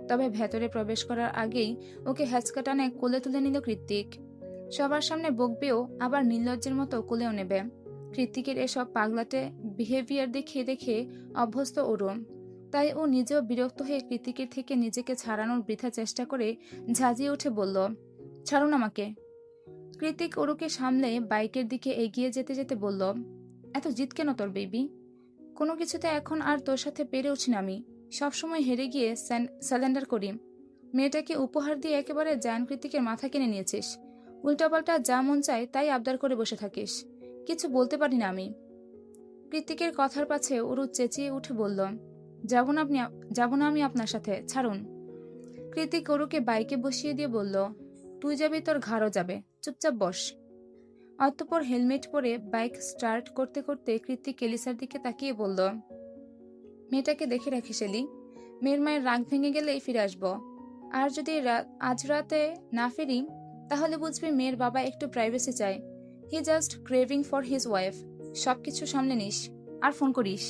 তবে ভেতরে প্রবেশ করার আগেই ওকে হ্যাচকা টানে কোলে তুলে নিল কৃতিক। সবার সামনে বকবেও, আবার নির্লজ্জের মতো কোলেও নেবে। কৃতিকের এসব পাগলাটে বিহেভিয়ার দেখে দেখে অভ্যস্ত ওরও। তাই ও নিজেও বিরক্ত হয়ে কৃতিকের থেকে নিজেকে ছাড়ানোর বৃথা চেষ্টা করে ঝাঁজিয়ে উঠে বলল, ছাড়ুন আমাকে। কৃতিক ওরুকে সামলে বাইকের দিকে এগিয়ে যেতে যেতে বলল, এত জিদ কেন তোর বেবি? কোনো কিছুতে এখন আর তোর সাথে পেরে উঠি না আমি, সবসময় হেরে গিয়ে স্যালেন্ডার করি। মেয়েটাকে উপহার দিয়ে একেবারে জায়ান কৃতিকের মাথা কিনে নিয়েছিস। উল্টাপাল্টা যা মন চায় তাই আবদার করে বসে থাকিস, কিছু বলতে পারি না আমি। কৃতিকের কথার পাছে ওরু চেঁচিয়ে উঠে বলল, যাব না আমি আপনার সাথে, ছাড়ুন। কৃতিক ওরুকে বাইকে বসিয়ে দিয়ে বলল, তুই যাবি তোর ঘাড়ও যাবে, চুপচাপ বস। অতঃপর হেলমেট পরে বাইক স্টার্ট করতে করতে কৃতিক এলিসার দিকে তাকিয়ে বলল, মেয়েটাকে দেখে রাখিস এলি, মেয়ের মায়ের রাগ ভেঙে গেলেই ফিরে আসবো। আর যদি আজ রাতে না ফিরি, তাহলে বুঝবি মেয়ের বাবা একটু প্রাইভেসি চায়। He just craving for his wife. সবকিছু সামলে নিস, আর ফোন করিস।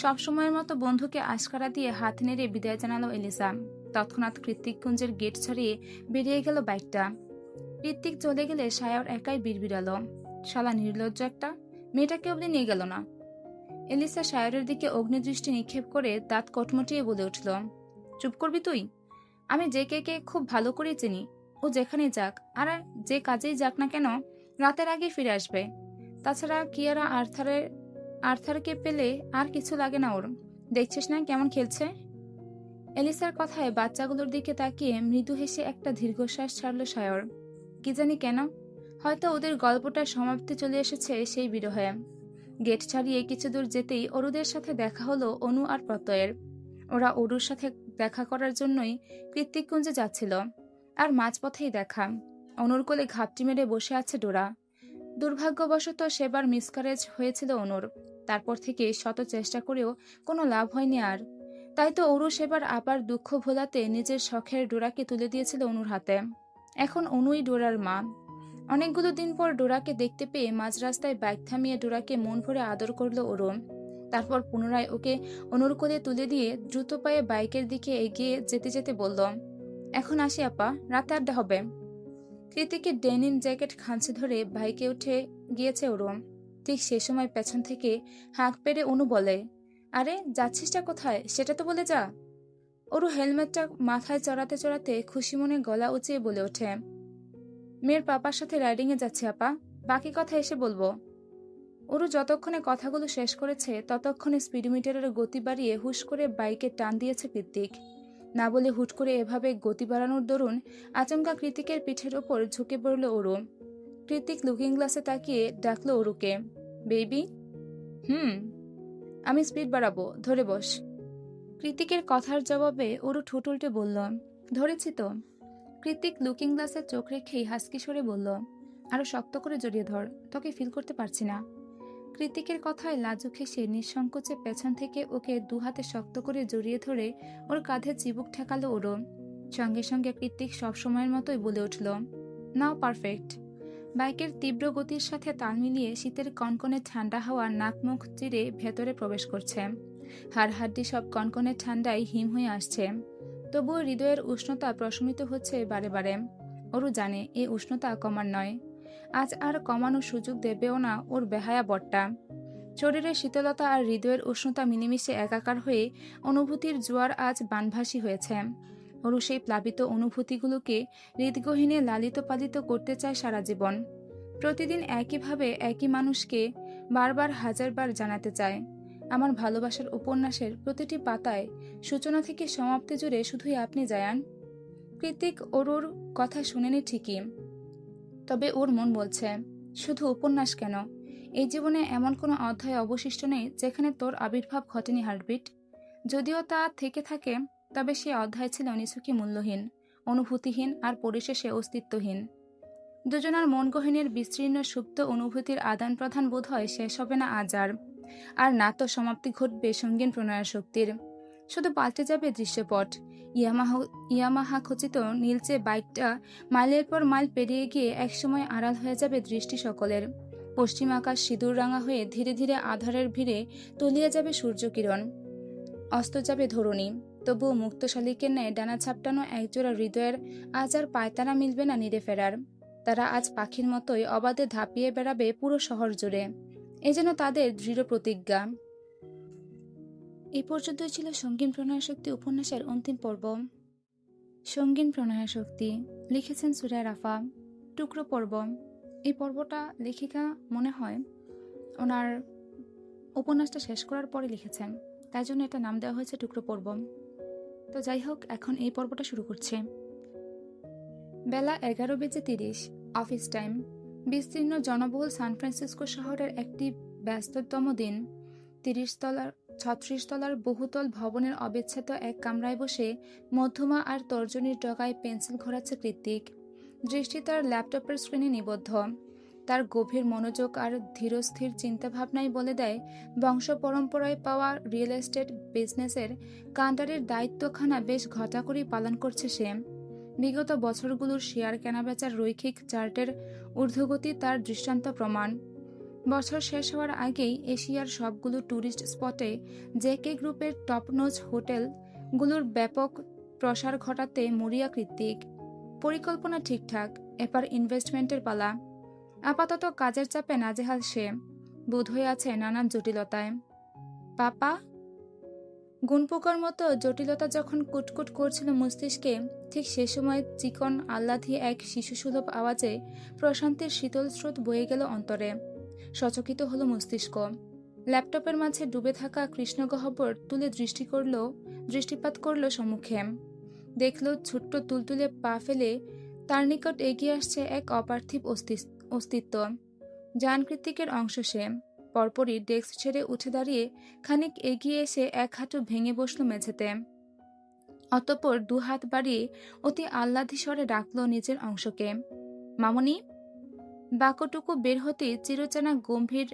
সবসময়ের মতো বন্ধুকে আশকারা দিয়ে হাত নেড়ে বিদায় জানালো এলিসা। তৎক্ষণাৎ কৃত্তিকপুঞ্জের গেট ছাড়িয়ে বেরিয়ে গেল বাইকটা। কৃত্তিক চলে গেলে সায়র একাই বিড়বিড়ালো, শালা নির্লজ্জ একটা, মেয়েটাকে অবধি নিয়ে গেল না। এলিসা সায়রের দিকে অগ্নিদৃষ্টি নিক্ষেপ করে দাঁত কটমটিয়ে বলে উঠল, চুপ করবি তুই? আমি যে কে খুব ভালো করে চিনি। ও যেখানে যাক আর যে কাজেই যাক না কেন, রাতের আগে ফিরে আসবে। তাছাড়া কিয়ারা আর্থারকে পেলে আর কিছু লাগে না ওর। দেখছিস না কেমন খেলছে? এলিসার কথায় বাচ্চাগুলোর দিকে তাকিয়ে মৃদু হেসে একটা দীর্ঘশ্বাস ছাড়ল সায়র। কি জানি কেন, হয়তো ওদের গল্পটা সমাপ্তি চলে এসেছে সেই বিরহে। গেট ছাড়িয়ে কিছু দূর যেতেই অরুদের সাথে দেখা হলো অনু আর প্রত্যয়ের। ওরা অরুর সাথে দেখা করার জন্যই কৃত্তিককুঞ্জে যাচ্ছিল। আর মাঝপথেই দেখা, অনুর কোলে ঘাপটি মেরে বসে আছে ডোরা। দুর্ভাগ্যবশত সেবার মিসক্যারেজ হয়েছিল অনুর। তারপর থেকে শত চেষ্টা করেও কোনো লাভ হয়নি আর। তাই তো অরু সেবার আবার দুঃখ ভোলাতে নিজের শখের ডোরাকে তুলে দিয়েছিল অনুর হাতে। এখন অনুই ডোরার মা। অনেকগুলো দিন পর ডোরাকে দেখতে পেয়ে মাঝ রাস্তায় বাইক থামিয়ে ডোরাকে মন ভরে আদর করল ওরু। তারপর পুনরায় ওকে অনুর কোলে তুলে দিয়ে দ্রুত পায়ে বাইকের দিকে এগিয়ে যেতে যেতে বলল, এখন আসি আপা, রাতে আড্ডা হবে। কৃতিকের ডেনিম জ্যাকেট খাঁচে ধরে বাইকে উঠে গিয়েছে ওরু। ঠিক সে সময় পেছন থেকে হাঁক পেড়ে অনু বলে, আরে যাচ্ছিসটা কোথায় সেটা তো বলে যা। ওরু হেলমেটটা মাথায় চড়াতে চড়াতে খুশি মনে গলা উঁচিয়ে বলে ওঠে, মেয়ের পাপার সাথে রাইডিংয়ে যাচ্ছে আপা, বাকি কথা এসে বলবো। ওরু যতক্ষণে কথাগুলো শেষ করেছে ততক্ষণে স্পিডোমিটারের গতি বাড়িয়ে হুশ করে বাইকে টান দিয়েছে কৃতিক। না বলে হুট করে এভাবে গতি বাড়ানোর দরুন আচমকা কৃতিকের পিঠের ওপর ঝুঁকে পড়ল ওরু। কৃতিক লুকিং গ্লাসে তাকিয়ে ডাকলো ওরুকে, বেবি। আমি স্পিড বাড়াবো, ধরে বস। কৃতিকের কথার জবাবে ওরু ঠোঁট উল্টে বলল, ধরেছি তো। কৃতিক লুকিং গ্লাসে চোখ রেখেই হাসকি সরে বলল, আরো শক্ত করে জড়িয়ে ধর, তোকে ফিল করতে পারছি না। কৃতিকের কথায় লাজুক হেসে নিঃসংকোচে পেছন থেকে ওকে দু হাতে শক্ত করে জড়িয়ে ধরে ওর কাঁধে চিবুক ঠেকালো ওরু। সঙ্গে সঙ্গে কৃত্তিক সবসময়ের মতোই বলে উঠল, নাও পারফেক্ট। বাইকের তীব্র গতির সাথে তাল মিলিয়ে শীতের কনকনে ঠান্ডা হাওয়া নাক মুখ চিরে ভেতরে প্রবেশ করছে। হাড় হাড্ডি সব কনকনে ঠান্ডায় হিম হয়ে আসছে। তবুও হৃদয়ের উষ্ণতা প্রশমিত হচ্ছে বারে বারে। অরু জানে এই উষ্ণতা কমার নয়। আজ আর কমানোর সুযোগ দেবেও না ওর বেহায়া বরটা। শরীরের শীতলতা আর হৃদয়ের উষ্ণতা মিলেমিশে একাকার হয়ে অনুভূতির জোয়ার আজ বানভাসী হয়েছে। অরু সেই প্লাবিত অনুভূতিগুলোকে হৃদগহীনে লালিত পালিত করতে চায় সারা জীবন। প্রতিদিন একইভাবে একই মানুষকে বারবার হাজারবার জানাতে চায়, আমার ভালোবাসার উপন্যাসের প্রতিটি পাতায় সূচনা থেকে সমাপ্তি জুড়ে শুধুই আপনি জায়ান। কৃত্তিক অরুর কথা শুনেনি ঠিকই, তবে ওর মন বলছে, শুধু উপন্যাস কেন, এই জীবনে এমন কোনো অধ্যায় অবশিষ্ট নেই যেখানে তোর আবির্ভাব ঘটেনি হার্টবিট। যদিও তা থেকে থাকে, তবে সে অধ্যায় ছিল নিছকই মূল্যহীন, অনুভূতিহীন আর পরিশেষে অস্তিত্বহীন। দুজনার মন গহীনের বিস্তীর্ণ সুপ্ত অনুভূতির আদান প্রদান বোধ হয় শেষ হবে না আজ আর না তো সমাপ্তি ঘটবে সঙ্গীন প্রণয়ের শক্তির। শুধু পাল্টে যাবে দৃশ্যপট। ইয়ামাহা খচিত নীলচে বাইকটা মাইলের পর মাইল পেরিয়ে গিয়ে একসময় আড়াল হয়ে যাবে দৃষ্টি সকলের। পশ্চিম আকাশ সিঁদুর রাঙা হয়ে ধীরে ধীরে আধারের ভিড়ে তলিয়ে যাবে সূর্যকিরণ, অস্ত যাবে ধরণী। তবুও মুক্ত শালিকের ন্যায় ডানা ছাপটানো একজোড়া হৃদয়ের আজ আর পায়তারা মিলবে না নিরে ফেরার। তারা আজ পাখির মতোই অবাধে ধাপিয়ে বেড়াবে পুরো শহর জুড়ে, এ যেন তাদের দৃঢ় প্রতিজ্ঞা। এই পর্যন্তই ছিল সঙ্গীন প্রণয়াসক্তি উপন্যাসের অন্তিম পর্ব। সঙ্গীন প্রণয়াসক্তি লিখেছেন সুরায় রাফা। টুকরো পর্ব, এই পর্বটা লেখিকা মনে হয় ওনার উপন্যাসটা শেষ করার পরে লিখেছেন, তাই জন্য এটা নাম দেওয়া হয়েছে টুকরো পর্ব। তো যাই হোক, এখন এই পর্বটা শুরু করছে। বেলা 11:30, অফিস টাইম। বিস্তীর্ণ জনবহুল সান ফ্রান্সিসকো শহরের একটি ব্যস্ততম দিন। 36 তলার বহুতল ভবনের অবিচ্ছেদ্য এক কামরায় বসে মধ্যমা আর তর্জনীর ডগায় পেন্সিল ঘোরাচ্ছে কৃত্তিক। দৃষ্টি তার ল্যাপটপের স্ক্রিনে নিবদ্ধ। তার গভীর মনোযোগ আর ধীরস্থির চিন্তাভাবনাই বলে দেয় বংশ পরম্পরায় পাওয়া রিয়েল এস্টেট বিজনেসের কাণ্ডারির দায়িত্বখানা বেশ ঘটা করেই পালন করছে সে। বিগত বছরগুলোর শেয়ার কেনাবেচার রৈখিক চার্টের ঊর্ধ্বগতি তার দৃষ্টান্ত প্রমাণ। বছর শেষ হওয়ার আগেই এশিয়ার সবগুলো ট্যুরিস্ট স্পটে জেকে গ্রুপের টপনোজ হোটেলগুলোর ব্যাপক প্রসার ঘটাতে মরিয়া কৃত্তিক। পরিকল্পনা ঠিকঠাক, এবার ইনভেস্টমেন্টের পালা। আপাতত কাজের চাপে নাজেহাল সে, বোধ হয়ে আছে নানান জটিলতায়। পাপা, গুণপোকার মতো জটিলতা যখন কুটকুট করছিল মস্তিষ্কে, ঠিক সে সময় চিকন আহ্লাদী এক শিশুসুলভ আওয়াজে প্রশান্তির শীতল স্রোত বয়ে গেল অন্তরে। সচকিত হলো মস্তিষ্ক। ল্যাপটপের মাঝে ডুবে থাকা কৃষ্ণগহ্বর তুলে দৃষ্টিপাত করল সম্মুখে। দেখল ছোট্ট তুলতুলে পা ফেলে তার নিকট এগিয়ে আসছে এক অপার্থিব অস্তিত্ব। জায়ান কৃত্তিকের অংশ সে। পরপরই ডেস্ক ছেড়ে উঠে দাঁড়িয়ে খানিক এগিয়ে এসে এক হাঁটু ভেঙে বসল মেঝেতে। অতঃপর 2 হাত বাড়িয়ে অতি আহ্লাদী স্বরে ডাকল নিজের অংশকে, মামনি। বাক্যটুকু বের হতে চিরচেনা গম্ভীর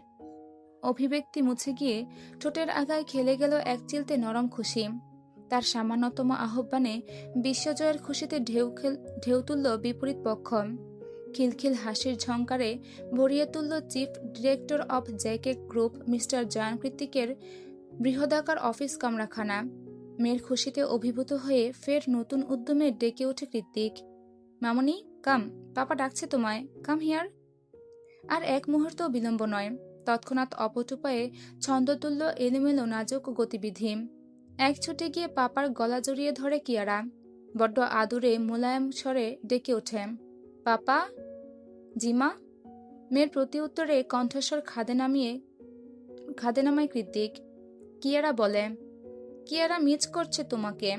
অভিব্যক্তি মুছে গিয়ে ঠোঁটের আগায় খেলে গেল এক চিলতে নরম খুশি। তার সামান্যতম আহ্বানে বিশ্বজয়ের খুশিতে ঢেউ তুলল বিপরীত পক্ষ। খিলখিল হাসির ঝংকারে ভরিয়ে তুলল chief director of JK group mister Zayan কৃত্তিকের বৃহদাকার অফিস কামরাখানা। মেয়ের খুশিতে অভিভূত হয়ে ফের নতুন উদ্যমে ডেকে ওঠে কৃত্তিক, মামনি কাম, পাপা ডাকছে তোমায়, কাম হিয়ার। আর এক মুহূর্ত বিলম্ব নয়, তৎক্ষণাৎ অপটুপায়ে ছন্দ তুলল এলোমেলো নাজুক গতিবিধি। এক ছুটে গিয়ে পাপার গলা জড়িয়ে ধরে কিয়ারা। বড্ড আদুরে মোলায়েম স্বরে ডেকে ওঠে, পাপা। জিমা। মেয়ের প্রতি উত্তরে কণ্ঠস্বর খাদে নামায় কৃত্তিক। কিয়ারা বলে, কিয়ারা মিস করছে তোমাকে।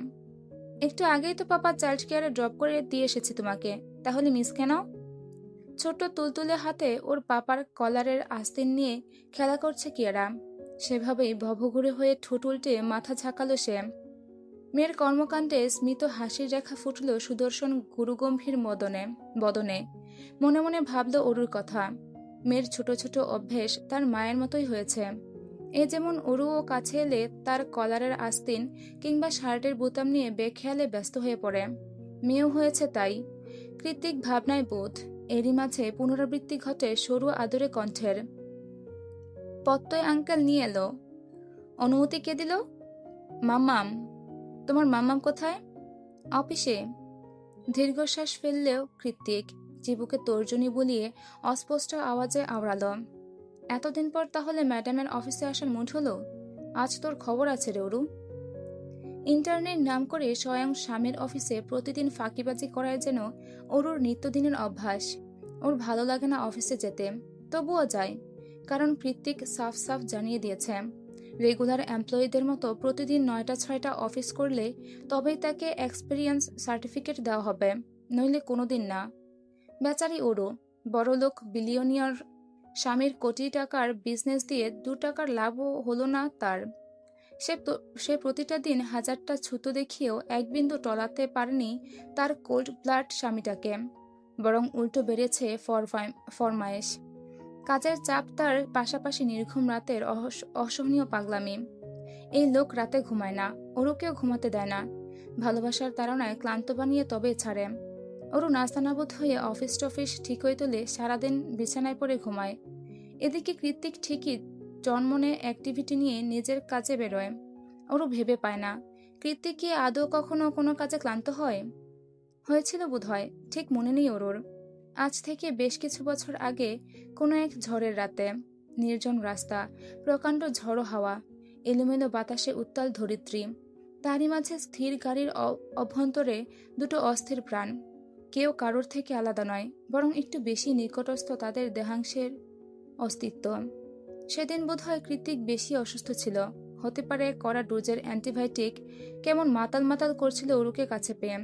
একটু আগেই তো পাপা চাইল্ড কেয়ারে ড্রপ করে দিয়ে এসেছে তোমাকে, তাহলে মিস কেন? ছোট্ট তুলতুলে হাতে ওর পাপার কলারের আস্তিন নিয়ে খেলা করছে কিয়ারা। সেভাবেই ভবঘুরে হয়ে ঠোঁট উল্টে মাথা ঝাঁকালো সে। মেয়ের কর্মকাণ্ডে স্মিত হাসির রেখা ফুটল সুদর্শন গুরুগম্ভীর বদনে। মনে মনে ভাবল অরুর কথা। মেয়ের ছোট ছোট অভ্যেস তার মায়ের মতোই হয়েছে। এ যেমন অরুও কাছে এলে তার কলারের আস্তিন কিংবা শার্টের বোতাম নিয়ে বেখেয়ালে ব্যস্ত হয়ে পড়ে, মেয়েও হয়েছে তাই। কৃত্তিক ভাবনায় বোধ। এরই মাঝে পুনরাবৃত্তি ঘটে সরু আদরে কণ্ঠের। পত্তয় আঙ্কেল নিয়ে এলো। অনুমতি কে দিল? মাম্মাম। তোমার মাম্মাম কোথায়? অফিসে। দীর্ঘশ্বাস ফেললেও কৃত্তিক চিবুকে তর্জনী বলিয়ে অস্পষ্ট আওয়াজে আওড়াল, এতদিন পর তাহলে ম্যাডামের অফিসে আসার মুড হলো? আজ তোর খবর আছে রে অরু। ইন্টার্নের নাম করে স্বয়ং স্বামীর অফিসে প্রতিদিন ফাঁকিবাজি করায় যেন অরুর নিত্যদিনের অভ্যাস। ওর ভালো লাগে না অফিসে যেতে, তবুও যায়, কারণ কৃত্তিক সাফ সাফ জানিয়ে দিয়েছে রেগুলার এমপ্লয়ীদের মতো প্রতিদিন 9টা-6টা অফিস করলে তবেই তাকে এক্সপিরিয়েন্স সার্টিফিকেট দেওয়া হবে, নইলে কোনোদিন না। বেচারি অরু বড়লোক বিলিয়নিয়ার স্বামীর কোটি টাকার বিজনেস দিয়ে 2 টাকার লাভও হলো না তার। সে প্রতিটা দিন 1000টা ছুতো দেখিয়েও এক বিন্দু টলাতে পারেনি তার কোল্ড ব্লাড স্বামীটাকে, বরং উল্টো বেড়েছে ফরমায়েশ। কাজের চাপ, তার পাশাপাশি নির্ঘুম রাতের অসহনীয় পাগলামি। এই লোক রাতে ঘুমায় না, ওরুকেও ঘুমাতে দেয় না। ভালোবাসার তাড়নায় ক্লান্ত বানিয়ে তবে ছাড়ে। ওরু নাস্তানাবুদ হয়ে অফিস টফিস ঠিক হয়ে তোলে, সারাদিন বিছানায় পড়ে ঘুমায়। এদিকে কৃত্তিক ঠিকই জন্মনে অ্যাক্টিভিটি নিয়ে নিজের কাজে বেরোয়। ওরু ভেবে পায় না কৃত্তিক কি আদৌ কখনো কোনো কাজে ক্লান্ত হয়েছিল বোধহয়, ঠিক মনে নেই ওরুর। আজ থেকে বেশ কিছু বছর আগে কোনো এক ঝড়ের রাতে, নির্জন রাস্তা, প্রকাণ্ড ঝড়ো হাওয়া, এলোমেলো বাতাসে উত্তাল ধরিত্রী, তারই মাঝে স্থির গাড়ির অভ্যন্তরে দুটো অস্থির প্রাণ। কেউ কারোর থেকে আলাদা নয়, বরং একটু বেশি নিকটস্থ তাদের দেহাংশের অস্তিত্ব। সেদিন বোধহয় কৃত্তিক বেশি অসুস্থ ছিল, হতে পারে কড়া ডোজের অ্যান্টিবায়োটিক কেমন মাতাল মাতাল করছিল অরুকে কাছে পেয়ে।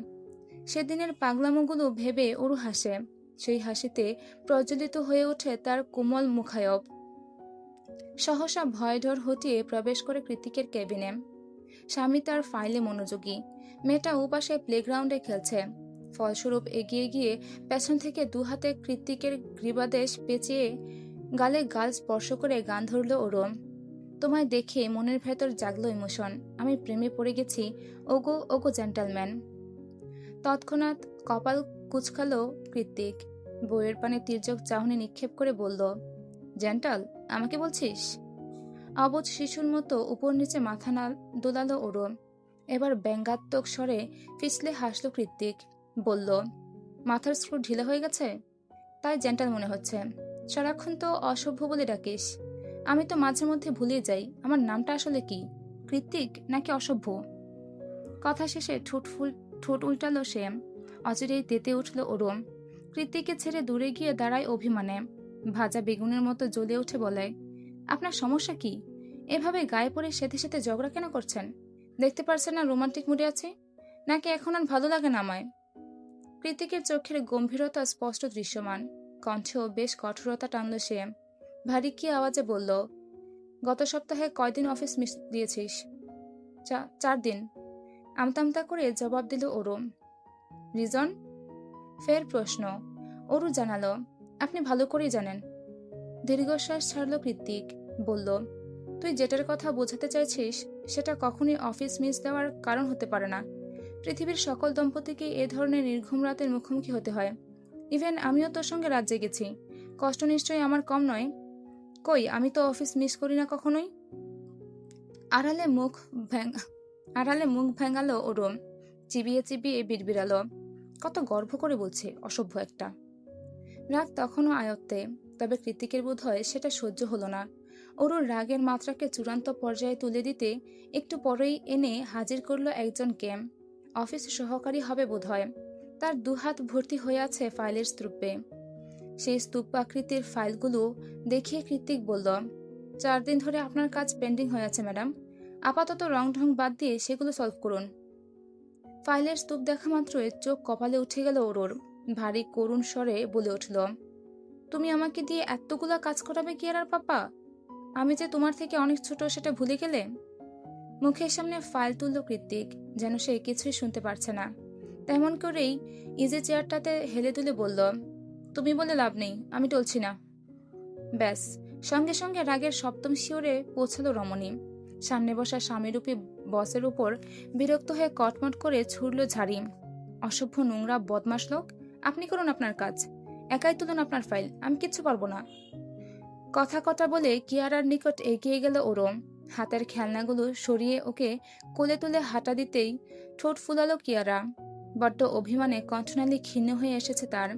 সেদিনের পাগলামোগুলো ভেবে অরু হাসে, সেই হাসিতে প্রজ্বলিত হয়ে ওঠে তার কোমল মুখায়ব। সহসা ভয় ডর হটিয়ে প্রবেশ করে কৃত্তিকের কেবিনে। স্বামী তার ফাইলে মনোযোগী, মেয়েটা ওপাশে প্লেগ্রাউন্ডে খেলছে। ফলস্বরূপ এগিয়ে গিয়ে পেছন থেকে 2 হাতে কৃত্তিকের গ্রীবাদেশ পেঁচিয়ে গালে গাল স্পর্শ করে গান ধরল ওরু। তোমায় দেখে মনের ভেতর জাগলো ইমোশন, আমি প্রেমে পড়ে গেছি ওগো ওগো জেন্টালম্যান। তৎক্ষণাৎ কপাল কুচকালো কৃত্তিক, বইয়ের পানে তির্যক চাহনি নিক্ষেপ করে বলল, জেন্টাল আমাকে বলছিস? অবুঝ শিশুর মতো উপর নিচে মাথা দোলালো ওরু। এবার ব্যঙ্গাত্মক স্বরে ফিসলে হাসলো কৃত্তিক, বলল, মাথার স্ক্রু ঢিলা হয়ে গেছে তাই জেন্টাল মনে হচ্ছে। সারাক্ষণ তো অসভ্য বলে ডাকিস, আমি তো মাঝে মধ্যে ভুলে যাই আমার নামটা আসলে কি, কৃত্তিক নাকি অসভ্য। কথা শেষে ঠোঁট উল্টালো সে। অচিরেই তেতে উঠল ওরু। কৃত্তিককে ছেড়ে দূরে গিয়ে দাঁড়ায় অভিমানে, ভাজা বেগুনের মতো জ্বলে উঠে বলে, আপনার সমস্যা কি? এভাবে গায়ে পড়ে সেতে সেতে ঝগড়া কেন করছেন? দেখতে পারছেন না রোমান্টিক মুডে আছে, নাকি এখন আর ভালো লাগে না আমায়? কৃত্তিকের চোখের গম্ভীরতা স্পষ্ট দৃশ্যমান, কণ্ঠেও বেশ কঠোরতা টানল সে। ভারী কি আওয়াজে বলল, গত সপ্তাহে কয়দিন অফিস মিস দিয়েছিস? 4 দিন। আমতা করে জবাব দিল ওরু। রিজন? ফের প্রশ্ন। ওরু জানালো, আপনি ভালো করেই জানেন। দীর্ঘশ্বাস ছাড়ল কৃত্তিক, বলল, তুই যেটার কথা বোঝাতে চাইছিস সেটা কখনোই অফিস মিস দেওয়ার কারণ হতে পারে না। পৃথিবীর সকল দম্পতিকে এ ধরনের নির্ঘুম রাতের মুখোমুখি হতে হয়। ইভেন আমিও তোর সঙ্গে রাত জেগেছি, কষ্ট নিশ্চয়ই আমার কম নয়। কই, আমি তো অফিস মিস করি না কখনোই। আড়ালে মুখ ভেঙালো ওরু, চিবিয়ে চিবিয়ে বিড়বিড়ালো, কত গর্ব করে বলছে, অসভ্য একটা। রাগ তখনও আয়ত্তে, তবে কৃত্তিকের বোধ হয় সেটা সহ্য হলো না। ওরুর রাগের মাত্রাকে চূড়ান্ত পর্যায়ে তুলে দিতে একটু পরেই এনে হাজির করলো একজনকে। অফিস সহকারী হবে বোধহয়। তার 2 হাত ভর্তি হয়ে আছে ফাইলের স্তূপে। সেই স্তূপ আকৃতির ফাইলগুলো দেখিয়ে কৃত্তিক বলল, 4 দিন ধরে আপনার কাজ পেন্ডিং হয়ে আছে ম্যাডাম, আপাতত রং ঢং বাদ দিয়ে সেগুলো সলভ করুন। ফাইলের স্তূপ দেখা মাত্রই চোখ কপালে উঠে গেল ওরুর। ভারী করুণ স্বরে বলে উঠল, তুমি আমাকে দিয়ে এতগুলা কাজ করাবে কি আর পাপা? আমি যে তোমার থেকে অনেক ছোট সেটা ভুলে গেলে? মুখের সামনে ফাইল তুলল কৃত্তিক, যেন সে কিছুই শুনতে পারছে না। তেমন করেই ইজি চেয়ারটাতে হেলে তুলে বলল, তুমি বলে লাভ নেই, আমি টলছি না। ব্যাস, সঙ্গে সঙ্গে রাগের সপ্তম শিওরে পৌঁছালো রমণী। সামনে বসা স্বামীরূপী বসের উপর বিরক্ত হয়ে কটমট করে ছুড়ল ঝাড়ি। অসভ্য নোংরা বদমাশ লোক। আপনি করুন আপনার কাজ, একাই তুলুন আপনার ফাইল, আমি কিচ্ছু পারবো না। কথা বলে কিয়ারার নিকট এগিয়ে গেল ওরম। হাতের খেলনাগুলো সরিয়ে ওকে কোলে তুলে হাঁটা দিতেই ঠোঁট ফুলালো কিয়ারা। বড্ড অভিমানে কণ্ঠনালী ক্ষীণ হয়ে এসেছে তার।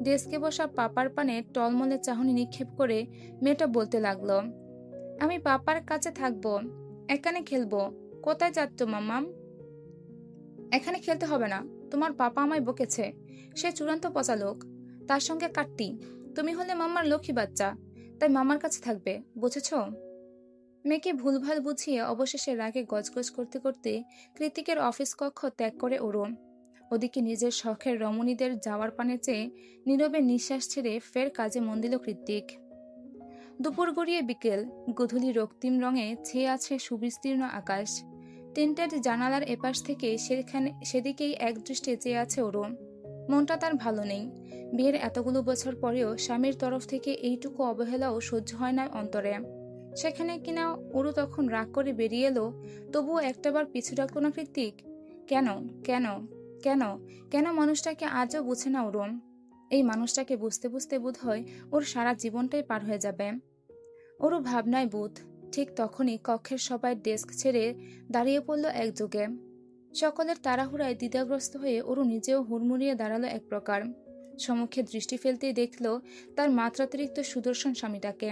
ডেস্কে বসা পাপার পানে টলমলে চাহনি নিক্ষেপ করে মেয়েটা বলতে লাগলো, আমি পাপার কাছে থাকবো, এখানে খেলবো। কোথায় যাচ্ছ মাম্মাম? এখানে খেলতে হবে না, তোমার পাপা আমায় বকেছে, সে চূড়ান্ত পচা লোক, তার সঙ্গে কাটতি। তুমি হলে মাম্মার লক্ষ্মী বাচ্চা, তাই মামার কাছে থাকবে, বুঝেছ? মেয়েকে ভুলভাল বুঝিয়ে অবশেষে রাগে গজগজ করতে করতে কৃতিকের অফিস কক্ষ ত্যাগ করে অরুণ। ওদিকে নিজের শখের রমণীদের যাওয়ার পানে চেয়ে নীরবে নিঃশ্বাস ছেড়ে ফের কাজে মন দিল কৃতিক। দুপুর গড়িয়ে বিকেল, গধূলি রক্তিম রঙে ছেয়ে আছে সুবিস্তীর্ণ আকাশ। টেন্টেড জানালার এপাশ থেকে সেদিকেই একদৃষ্টে চেয়ে আছে অরুণ। মনটা তার ভালো নেই। বিয়ের এতগুলো বছর পরেও স্বামীর তরফ থেকে এইটুকু অবহেলাও সহ্য হয় না অন্তরে। সেখানে কিনা ওরু তখন রাগ করে বেরিয়ে এলো, তবুও একটাবার পিছু ডাকলো না কৃতিক। কেন কেন কেন কেন মানুষটাকে আজও বুঝে না অরুণ? এই মানুষটাকে বুঝতে বুঝতে বোধ হয় ওর সারা জীবনটাই পার হয়ে যাবে। ওরও ভাবনায় বুধ। ঠিক তখনই কক্ষের সবাই ডেস্ক ছেড়ে দাঁড়িয়ে পড়ল একযোগে। সকলের তাড়াহুড়ায় দ্বিধাগ্রস্ত হয়ে ওরও নিজেও হুড়মুড়িয়ে দাঁড়ালো এক প্রকার। সম্মুখে দৃষ্টি ফেলতেই দেখল তার মাত্রাতিরিক্ত সুদর্শন স্বামীটাকে।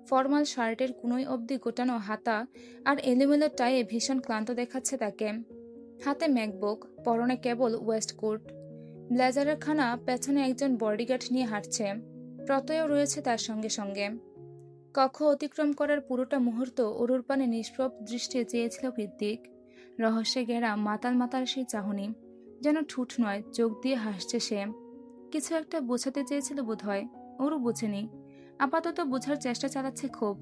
ফরমাল শার্টের কুনোই অবধি গোটানো হাতা আর এলোমেলো টায়ে ভীষণ ক্লান্ত দেখাচ্ছে তাকে। হাতে ম্যাকবুক, পরনে কেবল ওয়েস্টকোট, ব্লেজারের খানা পেছনে একজন বডিগার্ড নিয়ে হাঁটছে। প্রত্যয়ও রয়েছে তার সঙ্গে সঙ্গে। কক্ষ অতিক্রম করার পুরোটা মুহূর্ত অরুর পানে নিষ্প্রভ দৃষ্টে চেয়েছিল কৃতিক। রহস্যে ঘেরা মাতাল মাতাল সেই চাহনি, যেন ঠুট নয়, চোখ দিয়ে হাসছে সে। কিছু একটা বোঝাতে চেয়েছিল বোধহয়, ওরও বোঝেনি। আপাতত বোঝার চেষ্টা চালাচ্ছে খুব।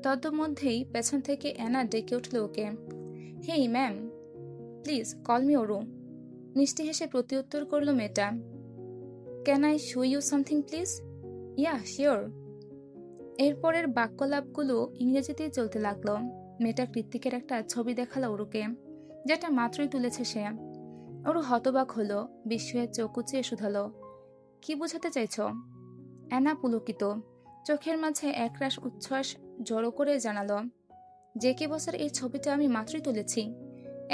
তদ্মধ্যেই পেছন থেকে অ্যানা ডেকে উঠল ওকে। Hey ma'am, please call me Aru. মিষ্টি হেসে প্রত্যুত্তর করল মেয়েটা। Can I show you something please? Yeah sure. এরপরের বাক্যলাপগুলো ইংরেজিতেই চলতে লাগলো। মেয়েটা কৃত্তিকের একটা ছবি দেখালো ওরুকে, যেটা মাত্রই তুলেছে সে। ওরু হতবাক হলো, বিস্ময়ে চোখ উঁচিয়ে শুধালো, কি বোঝাতে চাইছ? অ্যানা পুলকিত, চোখের মাঝে একরাশ উচ্ছ্বাস জড়ো করে জানালো, যে কে বছর এই ছবিটা আমি মাত্রই তুলেছি।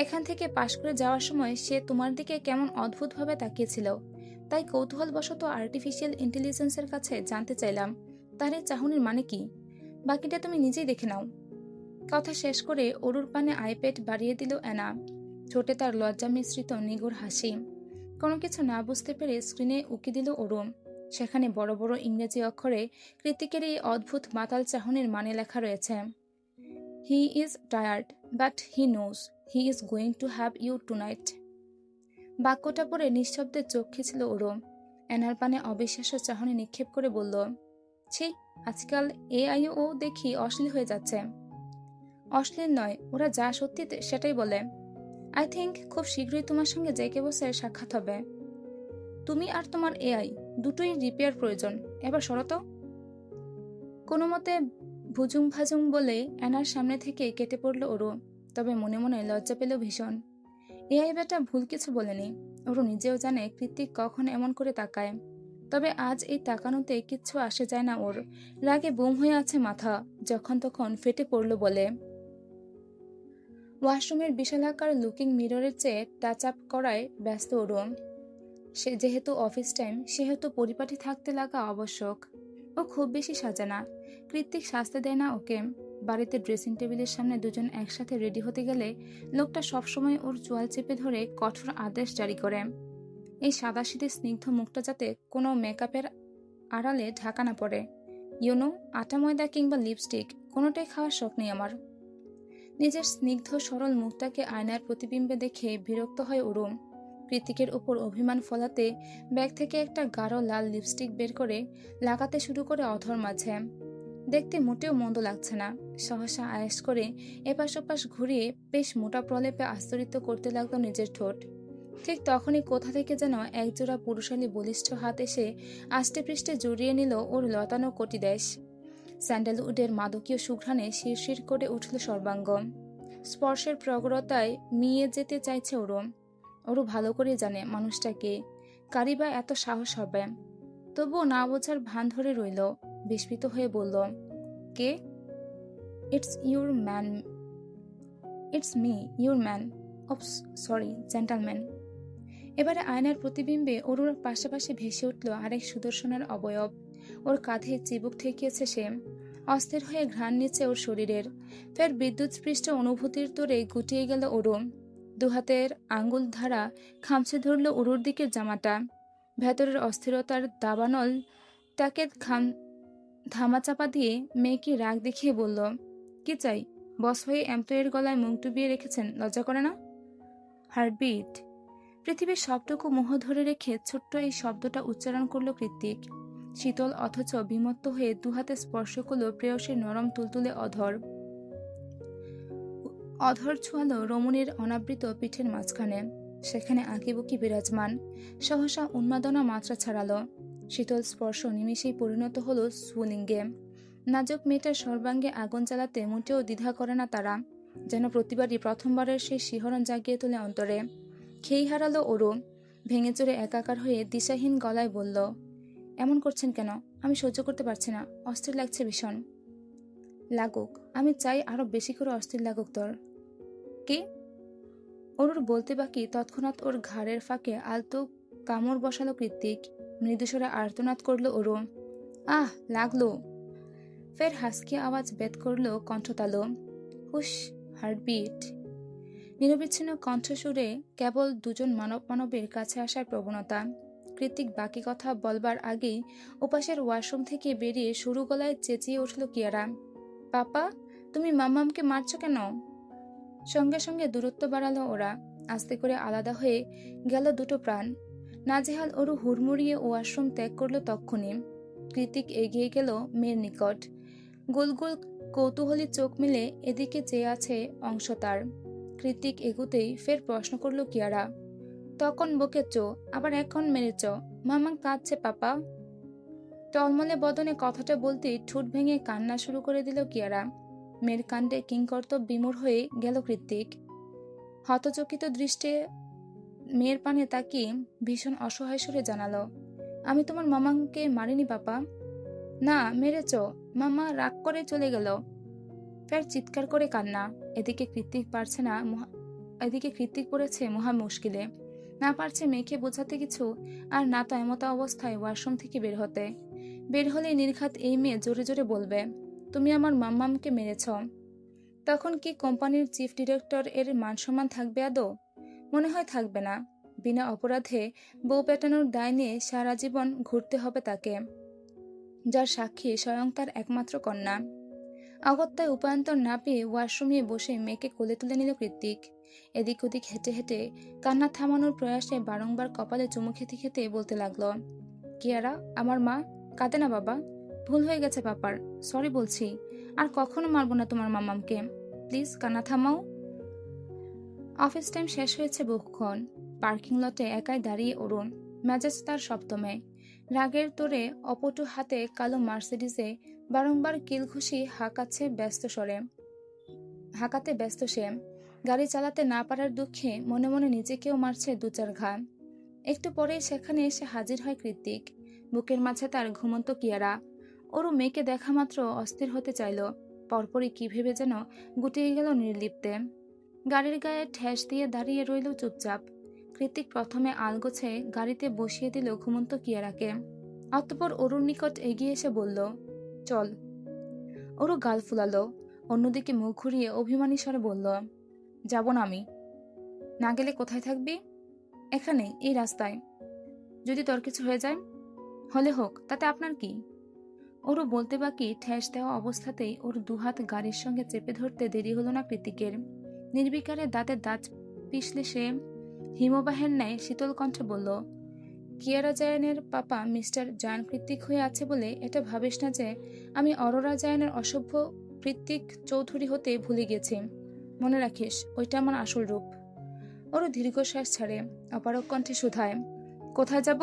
এখান থেকে পাশ করে যাওয়ার সময় সে তোমার দিকে কেমন অদ্ভুতভাবে তাকিয়েছিল, তাই কৌতূহলবশত আর্টিফিশিয়াল ইন্টেলিজেন্সের কাছে জানতে চাইলাম তার এই চাহনির মানে কি। বাকিটা তুমি নিজেই দেখে নাও। কথা শেষ করে অরুর পানে আইপ্যাড বাড়িয়ে দিল অ্যানা। ঠোঁটে তার লজ্জা মিশ্রিত নিগুড় হাসি। কোনো কিছু না বুঝতে পেরে স্ক্রিনে উকি দিল অরুণ। সেখানে বড় বড় ইংরেজি অক্ষরে কৃতিকের এই অদ্ভুত মাতাল চাহনির মানে লেখা রয়েছে। He is tired but he knows he is going to have you tonight. বাক্যটা পরে নিঃশব্দে চোখ খিঁচল ওরও। অ্যানার পানে অবিশ্বাস্য চাহনি নিক্ষেপ করে বলল, ছি, আজকাল এআইও দেখি অশ্লীল হয়ে যাচ্ছে। অশ্লীল নয়, ওরা যা সত্যি সেটাই বলে। আই থিঙ্ক খুব শীঘ্রই তোমার সঙ্গে জেকে বসে সাক্ষাৎ হবে। তুমি আর তোমার এআই দুটোই রিপেয়ার প্রয়োজন, এবার সরতো। কোনো মতে ভুজুং ভাজুং বলে অ্যানার সামনে থেকে কেটে পড়ল ওরও। তবে মনে মনে লজ্জা পেল ভীষণ। এআই বেটা ভুল কিছু বলেনি। ওরও নিজেও জানে কৃতিক কখন এমন করে তাকায়। তবে আজ এই তাকানোতে কিচ্ছু আসে যায় না ওর। রাগে বুম হয়ে আছে মাথা, যখন তখন ফেটে পড়ল বলে। ওয়াশরুমের বিশালাকার লুকিং মিররের চেয়ে টাচ আপ করায় ব্যস্ত ওরও। সে যেহেতু অফিস টাইম, সেহেতু পরিপাটি থাকতে লাগা আবশ্যক। ও খুব বেশি সাজে না, কৃতিক সাজতে দেয় না ওকে। বাড়িতে ড্রেসিং টেবিলের সামনে দুজন একসাথে রেডি হতে গেলে লোকটা সবসময় ওর চোয়াল চেপে ধরে কঠোর আদেশ জারি করে, এই সাদাসিধে স্নিগ্ধ মুখটা যাতে কোনো মেকআপের আড়ালে ঢাকা না পড়ে। ইউনো, আটা ময়দা কিংবা লিপস্টিক কোনোটাই খাওয়ার শখ নেই আমার। নিজের স্নিগ্ধ সরল মুখটাকে আয়নার প্রতিবিম্বে দেখে বিরক্ত হয় অরুণ। কৃতিকের উপর অভিমান ফলাতে ব্যাগ থেকে একটা গাঢ় লাল লিপস্টিক বের করে লাগাতে শুরু করে অধর মাঝে। দেখতে মোটেও মন্দ লাগছে না। সহসা আয়েশ করে এপাশ ওপাশ ঘুরিয়ে বেশ মোটা প্রলেপে আস্তরিত করতে লাগলো নিজের ঠোঁট। ঠিক তখনই কোথা থেকে যেন একজোড়া পুরুষালী বলিষ্ঠ হাত এসে আষ্টে পৃষ্ঠে জড়িয়ে নিল ওর লতানো কটিদেশ। স্যান্ডেলউডের মাদকীয় সুঘ্রাণে শিরশির করে উঠল সর্বাঙ্গ। স্পর্শের প্রগরতায় মিয়ে যেতে চাইছে ওরও। ওরও ভালো করে জানে মানুষটাকে, কারই বা এত সাহস হবে। তবুও না বোঝার ভান ধরে রইল। বিস্মিত হয়ে বলল, কে? It's your man. It's me, your man. Oops, sorry, gentleman. এবারে আয়নার প্রতিবিম্বে ওর পাশাপাশি ভেসে উঠল আরেক সুদর্শনের অবয়ব। ওর কাঁধে চিবুক ঠেকিয়েছে সে। অস্থির হয়ে ঘ্রাণ নিচ্ছে ওর শরীরের। ফের বিদ্যুৎস্পৃষ্ট অনুভূতির তোরে গুটিয়ে গেল ওরও। দুহাতের আঙ্গুল ধারা খামচে ধরল ওরুর দিকের জামাটা। ভেতরের অস্থিরতার দাবানল তাকে ধামাচাপা দিয়ে মেয়েকে রাগ দেখিয়ে বলল, কি চাই? বস হয়ে এমপ্লয়ের গলায় মুখ ডুবিয়ে রেখেছেন, লজ্জা করে না? হার্টবিট। পৃথিবীর সবটুকু মোহ ধরে রেখে ছোট্ট এই শব্দটা উচ্চারণ করল কৃত্তিক। শীতল অথচ বিমত্ত হয়ে দুহাতে স্পর্শ করল প্রেয়সীর নরম তুলতুলে অধর। অধর ছোঁয়ালো রমণীর অনাবৃত পিঠের মাঝখানে। সেখানে আঁকিবুকি বিরাজমান। সহসা উন্মাদনা মাত্রা ছাড়ালো। শীতল স্পর্শ নিমিষেই পরিণত হলো স্ফুলিঙ্গে। নাজুক মেয়েটার সর্বাঙ্গে আগুন জ্বালাতে মোটেও দ্বিধা করে না তারা। যেন প্রতিবারই প্রথমবারের সেই শিহরণ জাগিয়ে তোলে অন্তরে। খেই হারালো ওরও। ভেঙে চড়ে একাকার হয়ে দিশাহীন গলায় বলল, এমন করছেন কেন? আমি সহ্য করতে পারছি না, অস্থির লাগছে ভীষণ। লাগুক, আমি চাই আরো বেশি করে অস্থির লাগুক তোর। কি? ওর বলতে বাকি তৎক্ষণাৎ ওর ঘাড়ের ফাঁকে আলতো কামড় বসালো কৃত্তিক। মৃদুস্বরে আর্তনাদ করলো ওরও, আহ লাগলো। ফের হাসকি আওয়াজ বেদ করলো কণ্ঠতালো, হুশ, হার্টবিট। নিরবিচ্ছিন্ন কণ্ঠসুরে কেবল দুজন মানব মানবের কাছে আসার প্রবণতা। কৃত্তিক বাকি কথা বলবার আগেই ওপাশের ওয়াশরুম থেকে বেরিয়ে সরু গলায় চেঁচিয়ে উঠল কিয়ারা, পাপা, তুমি মাম্মামকে মারছো কেন? সঙ্গে সঙ্গে দূরত্ব বাড়ালো ওরা। আস্তে করে আলাদা হয়ে গেল দুটো প্রাণ। নাজেহাল ওরু হুড়মুড়িয়ে ওয়াশরুম ত্যাগ করলো তক্ষুনি। কৃত্তিক এগিয়ে গেল মেয়ের নিকট। গোল গোল কৌতূহলী চোখ মেলে এদিকে চেয়ে আছে অংশ তার। কৃত্তিক এগুতেই ফের প্রশ্ন করলো কিয়ারা, তখন বকেছ, আবার এখন মেরেছ? মামা কাঁদছে পাপা। টলমলে বদনে কথাটা বলতেই ঠোঁট ভেঙে কান্না শুরু করে দিল কিয়ারা। মেয়ের কাণ্ডে কিংকর্তব্য বিমূঢ় হয়ে গেল কৃত্তিক। হতচকিত দৃষ্টে মেয়ের পানে তাকিয়ে ভীষণ অসহায় সুরে জানালো, আমি তোমার মামাকে মারিনি পাপা। না, মেরেছ। মামা রাগ করে চলে গেল। ফের চিৎকার করে কান্না। এদিকে কৃত্তিক পড়েছে মহা মুশকিলে। না পারছে মেয়েকে বোঝাতে কিছু, আর না তো এমতা অবস্থায় ওয়াশরুম থেকে বের হতে। বের হলে নির্ঘাত এই মেয়ে জোরে জোরে বলবে, তুমি আমার মাম্মামকে মেরেছ। তখন কি কোম্পানির চিফ ডিরেক্টর এর মানসম্মান থাকবে আদৌ? মনে হয় থাকবে না। বিনা অপরাধে বউ পেটানোর দায় নিয়ে সারা জীবন ঘুরতে হবে তাকে, যার সাক্ষী স্বয়ং তার একমাত্র কন্যা। অগত্যায় উপায়ন্তর না পেয়ে ওয়াশরুমে বসে মেয়েকে কোলে তুলে নিল কৃত্তিক। এদিক ওদিক হেঁটে হেঁটে কান্না থামানোর প্রয়াসে বারংবার কপালে চুমু খেতে খেতে বলতে লাগলো, কিয়ারা, আমার মা কাঁদে না বাবা, ভুল হয়ে গেছে পাপার, সরি বলছি, আর কখনো মারবো না তোমার মামামকে, প্লিজ কান্না থামাও। অফিস টাইম শেষ হয়েছে বহুক্ষণ। পার্কিং লটে একাই দাঁড়িয়ে অরুণ। মেজাজ তার সপ্তমে। রাগের তোরে অপটু হাতে কালো মার্সিডিজে বারংবার কিলঘুষি হাঁকাতে ব্যস্ত সে। গাড়ি চালাতে না পারার দুঃখে মনে মনে নিজেকেও মারছে দু চার ঘা। একটু পরেই সেখানে এসে হাজির হয় কৃত্তিক। বুকের মাঝে তার ঘুমন্ত কিয়ারা। ওরও মেয়েকে দেখা মাত্র অস্থির হতে চাইল। পরপরই কি ভেবে যেন গুটিয়ে গেল নির্লিপ্তে। গাড়ির গায়ে ঠেস দিয়ে দাঁড়িয়ে রইল চুপচাপ। কৃত্তিক প্রথমে আলগোছে গাড়িতে বসিয়ে দিল ঘুমন্ত কিয়ারাকে। অতঃপর অরুর নিকট এগিয়ে এসে বলল, চল। ওরও গাল ফুলালো। অন্যদিকে মুখ ঘুরিয়ে অভিমানী স্বরে বলল, যাব না আমি। না গেলে কোথায় থাকবি? এখানে, এই রাস্তায়। যদি তোর কিছু হয়ে যায়? হলে হোক, তাতে আপনার কি? ওরও বলতে বাকি ঠেস দেওয়া অবস্থাতেই ওর দুহাত গাড়ির সঙ্গে চেপে ধরতে দেরি হলো না কৃত্তিকের। নির্বিকারে দাঁতের দাঁত পিষলে সে হিমবাহের ন্যায় শীতল কণ্ঠে বলল, কিয়ারা জায়ানের পাপা মিস্টার জায়ান কৃত্তিক হয়ে আছে বলে এটা ভাবিস না যে আমি অরোরা জায়ানের অসভ্য কৃত্তিক চৌধুরী হতে ভুলে গেছি। মনে রাখিস, ওইটা আমার আসল রূপ। ওরও দীর্ঘশ্বাস ছাড়ে, অপারক কণ্ঠে শুধায়, কোথায় যাব?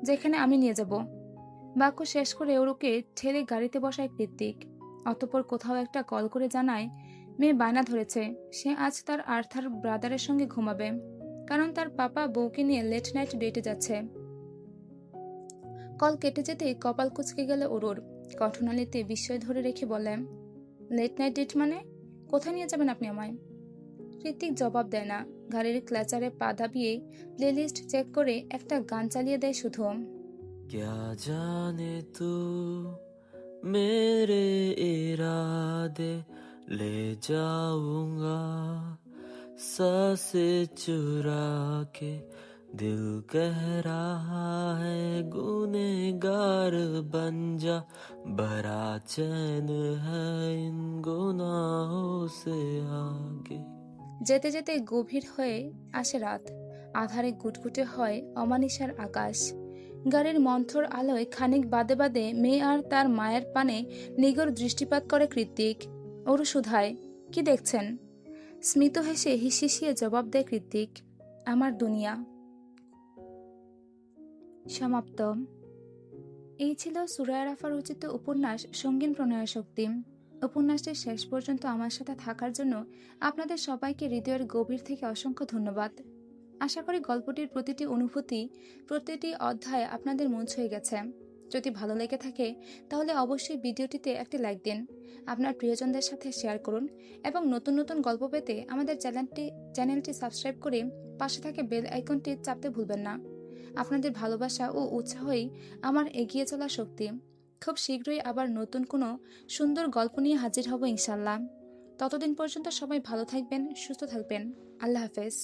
যেখানে আমি নিয়ে যাব। বাক্য শেষ করে ওরকে ঠেলে গাড়িতে বসায় কৃত্তিক। অতঃপর কোথাও একটা কল করে জানায়, মেয়ে বায়না ধরেছে, সে আজ তার আর্থার ব্রাদারের সঙ্গে ঘুমাবে। কারণ তার পাপা বউকে নিয়ে লেট নাইট ডেটে যাচ্ছে। কল কেটে যেতেই কপাল কুঁচকে গেল অরুর। কণ্ঠনালীতে বিস্ময় ধরে রেখে বলে, লেট নাইট ডেট মানে? কোথায় নিয়ে যাবেন আপনি আমায়? ঋত্বিক জবাব দেয় না। গাড়ির ক্লাচারে পা দাবিয়ে প্লেলিস্ট চেক করে একটা গান চালিয়ে দেয় শুধু। क्या जाने तू मेरे इरादे ले जाऊंगा सांसें चुरा के दिल कह रहा है गुनहगार बन जा बड़ा चैन है इन गुनाहों से आगे। যেতে যেতে গভীর হয়ে আসে রাত। আধারে গুটগুটে হয় অমানিসার আকাশ। গাড়ির মন্থর আলোয় খানিক বাদে বাদে মেয়ে আর তার মায়ের পানে নিগড় দৃষ্টিপাত করে কৃত্তিক। ওরু শুধায়, কি দেখছেন? স্মিত হেসে হিসিয়ে জবাব দেয় কৃত্তিক, আমার দুনিয়া। সমাপ্ত। এই ছিল সুরায়া রাফা রচিত উপন্যাস সঙ্গীন প্রণয়াসক্তি। উপন্যাসটির শেষ পর্যন্ত আমার সাথে থাকার জন্য আপনাদের সবাইকে হৃদয়ের গভীর থেকে অসংখ্য ধন্যবাদ। আশা করি গল্পটির প্রতিটি অনুভূতি, প্রতিটি অধ্যায় আপনাদের মন ছুঁয়ে গেছে। যদি ভালো লেগে থাকে তাহলে অবশ্যই ভিডিওটিতে একটি লাইক দিন, আপনার প্রিয়জনদের সাথে শেয়ার করুন এবং নতুন নতুন গল্প পেতে আমাদের চ্যানেলটি সাবস্ক্রাইব করে পাশে থাকে বেল আইকনটি চাপতে ভুলবেন না। আপনাদের ভালোবাসা ও উৎসাহই আমার এগিয়ে চলার শক্তি। খুব শীঘ্রই আবার নতুন কোনো সুন্দর গল্প নিয়ে হাজির হব ইনশাল্লাহ। ততদিন পর্যন্ত সবাই ভালো থাকবেন, সুস্থ থাকবেন। আল্লাহ হাফেজ।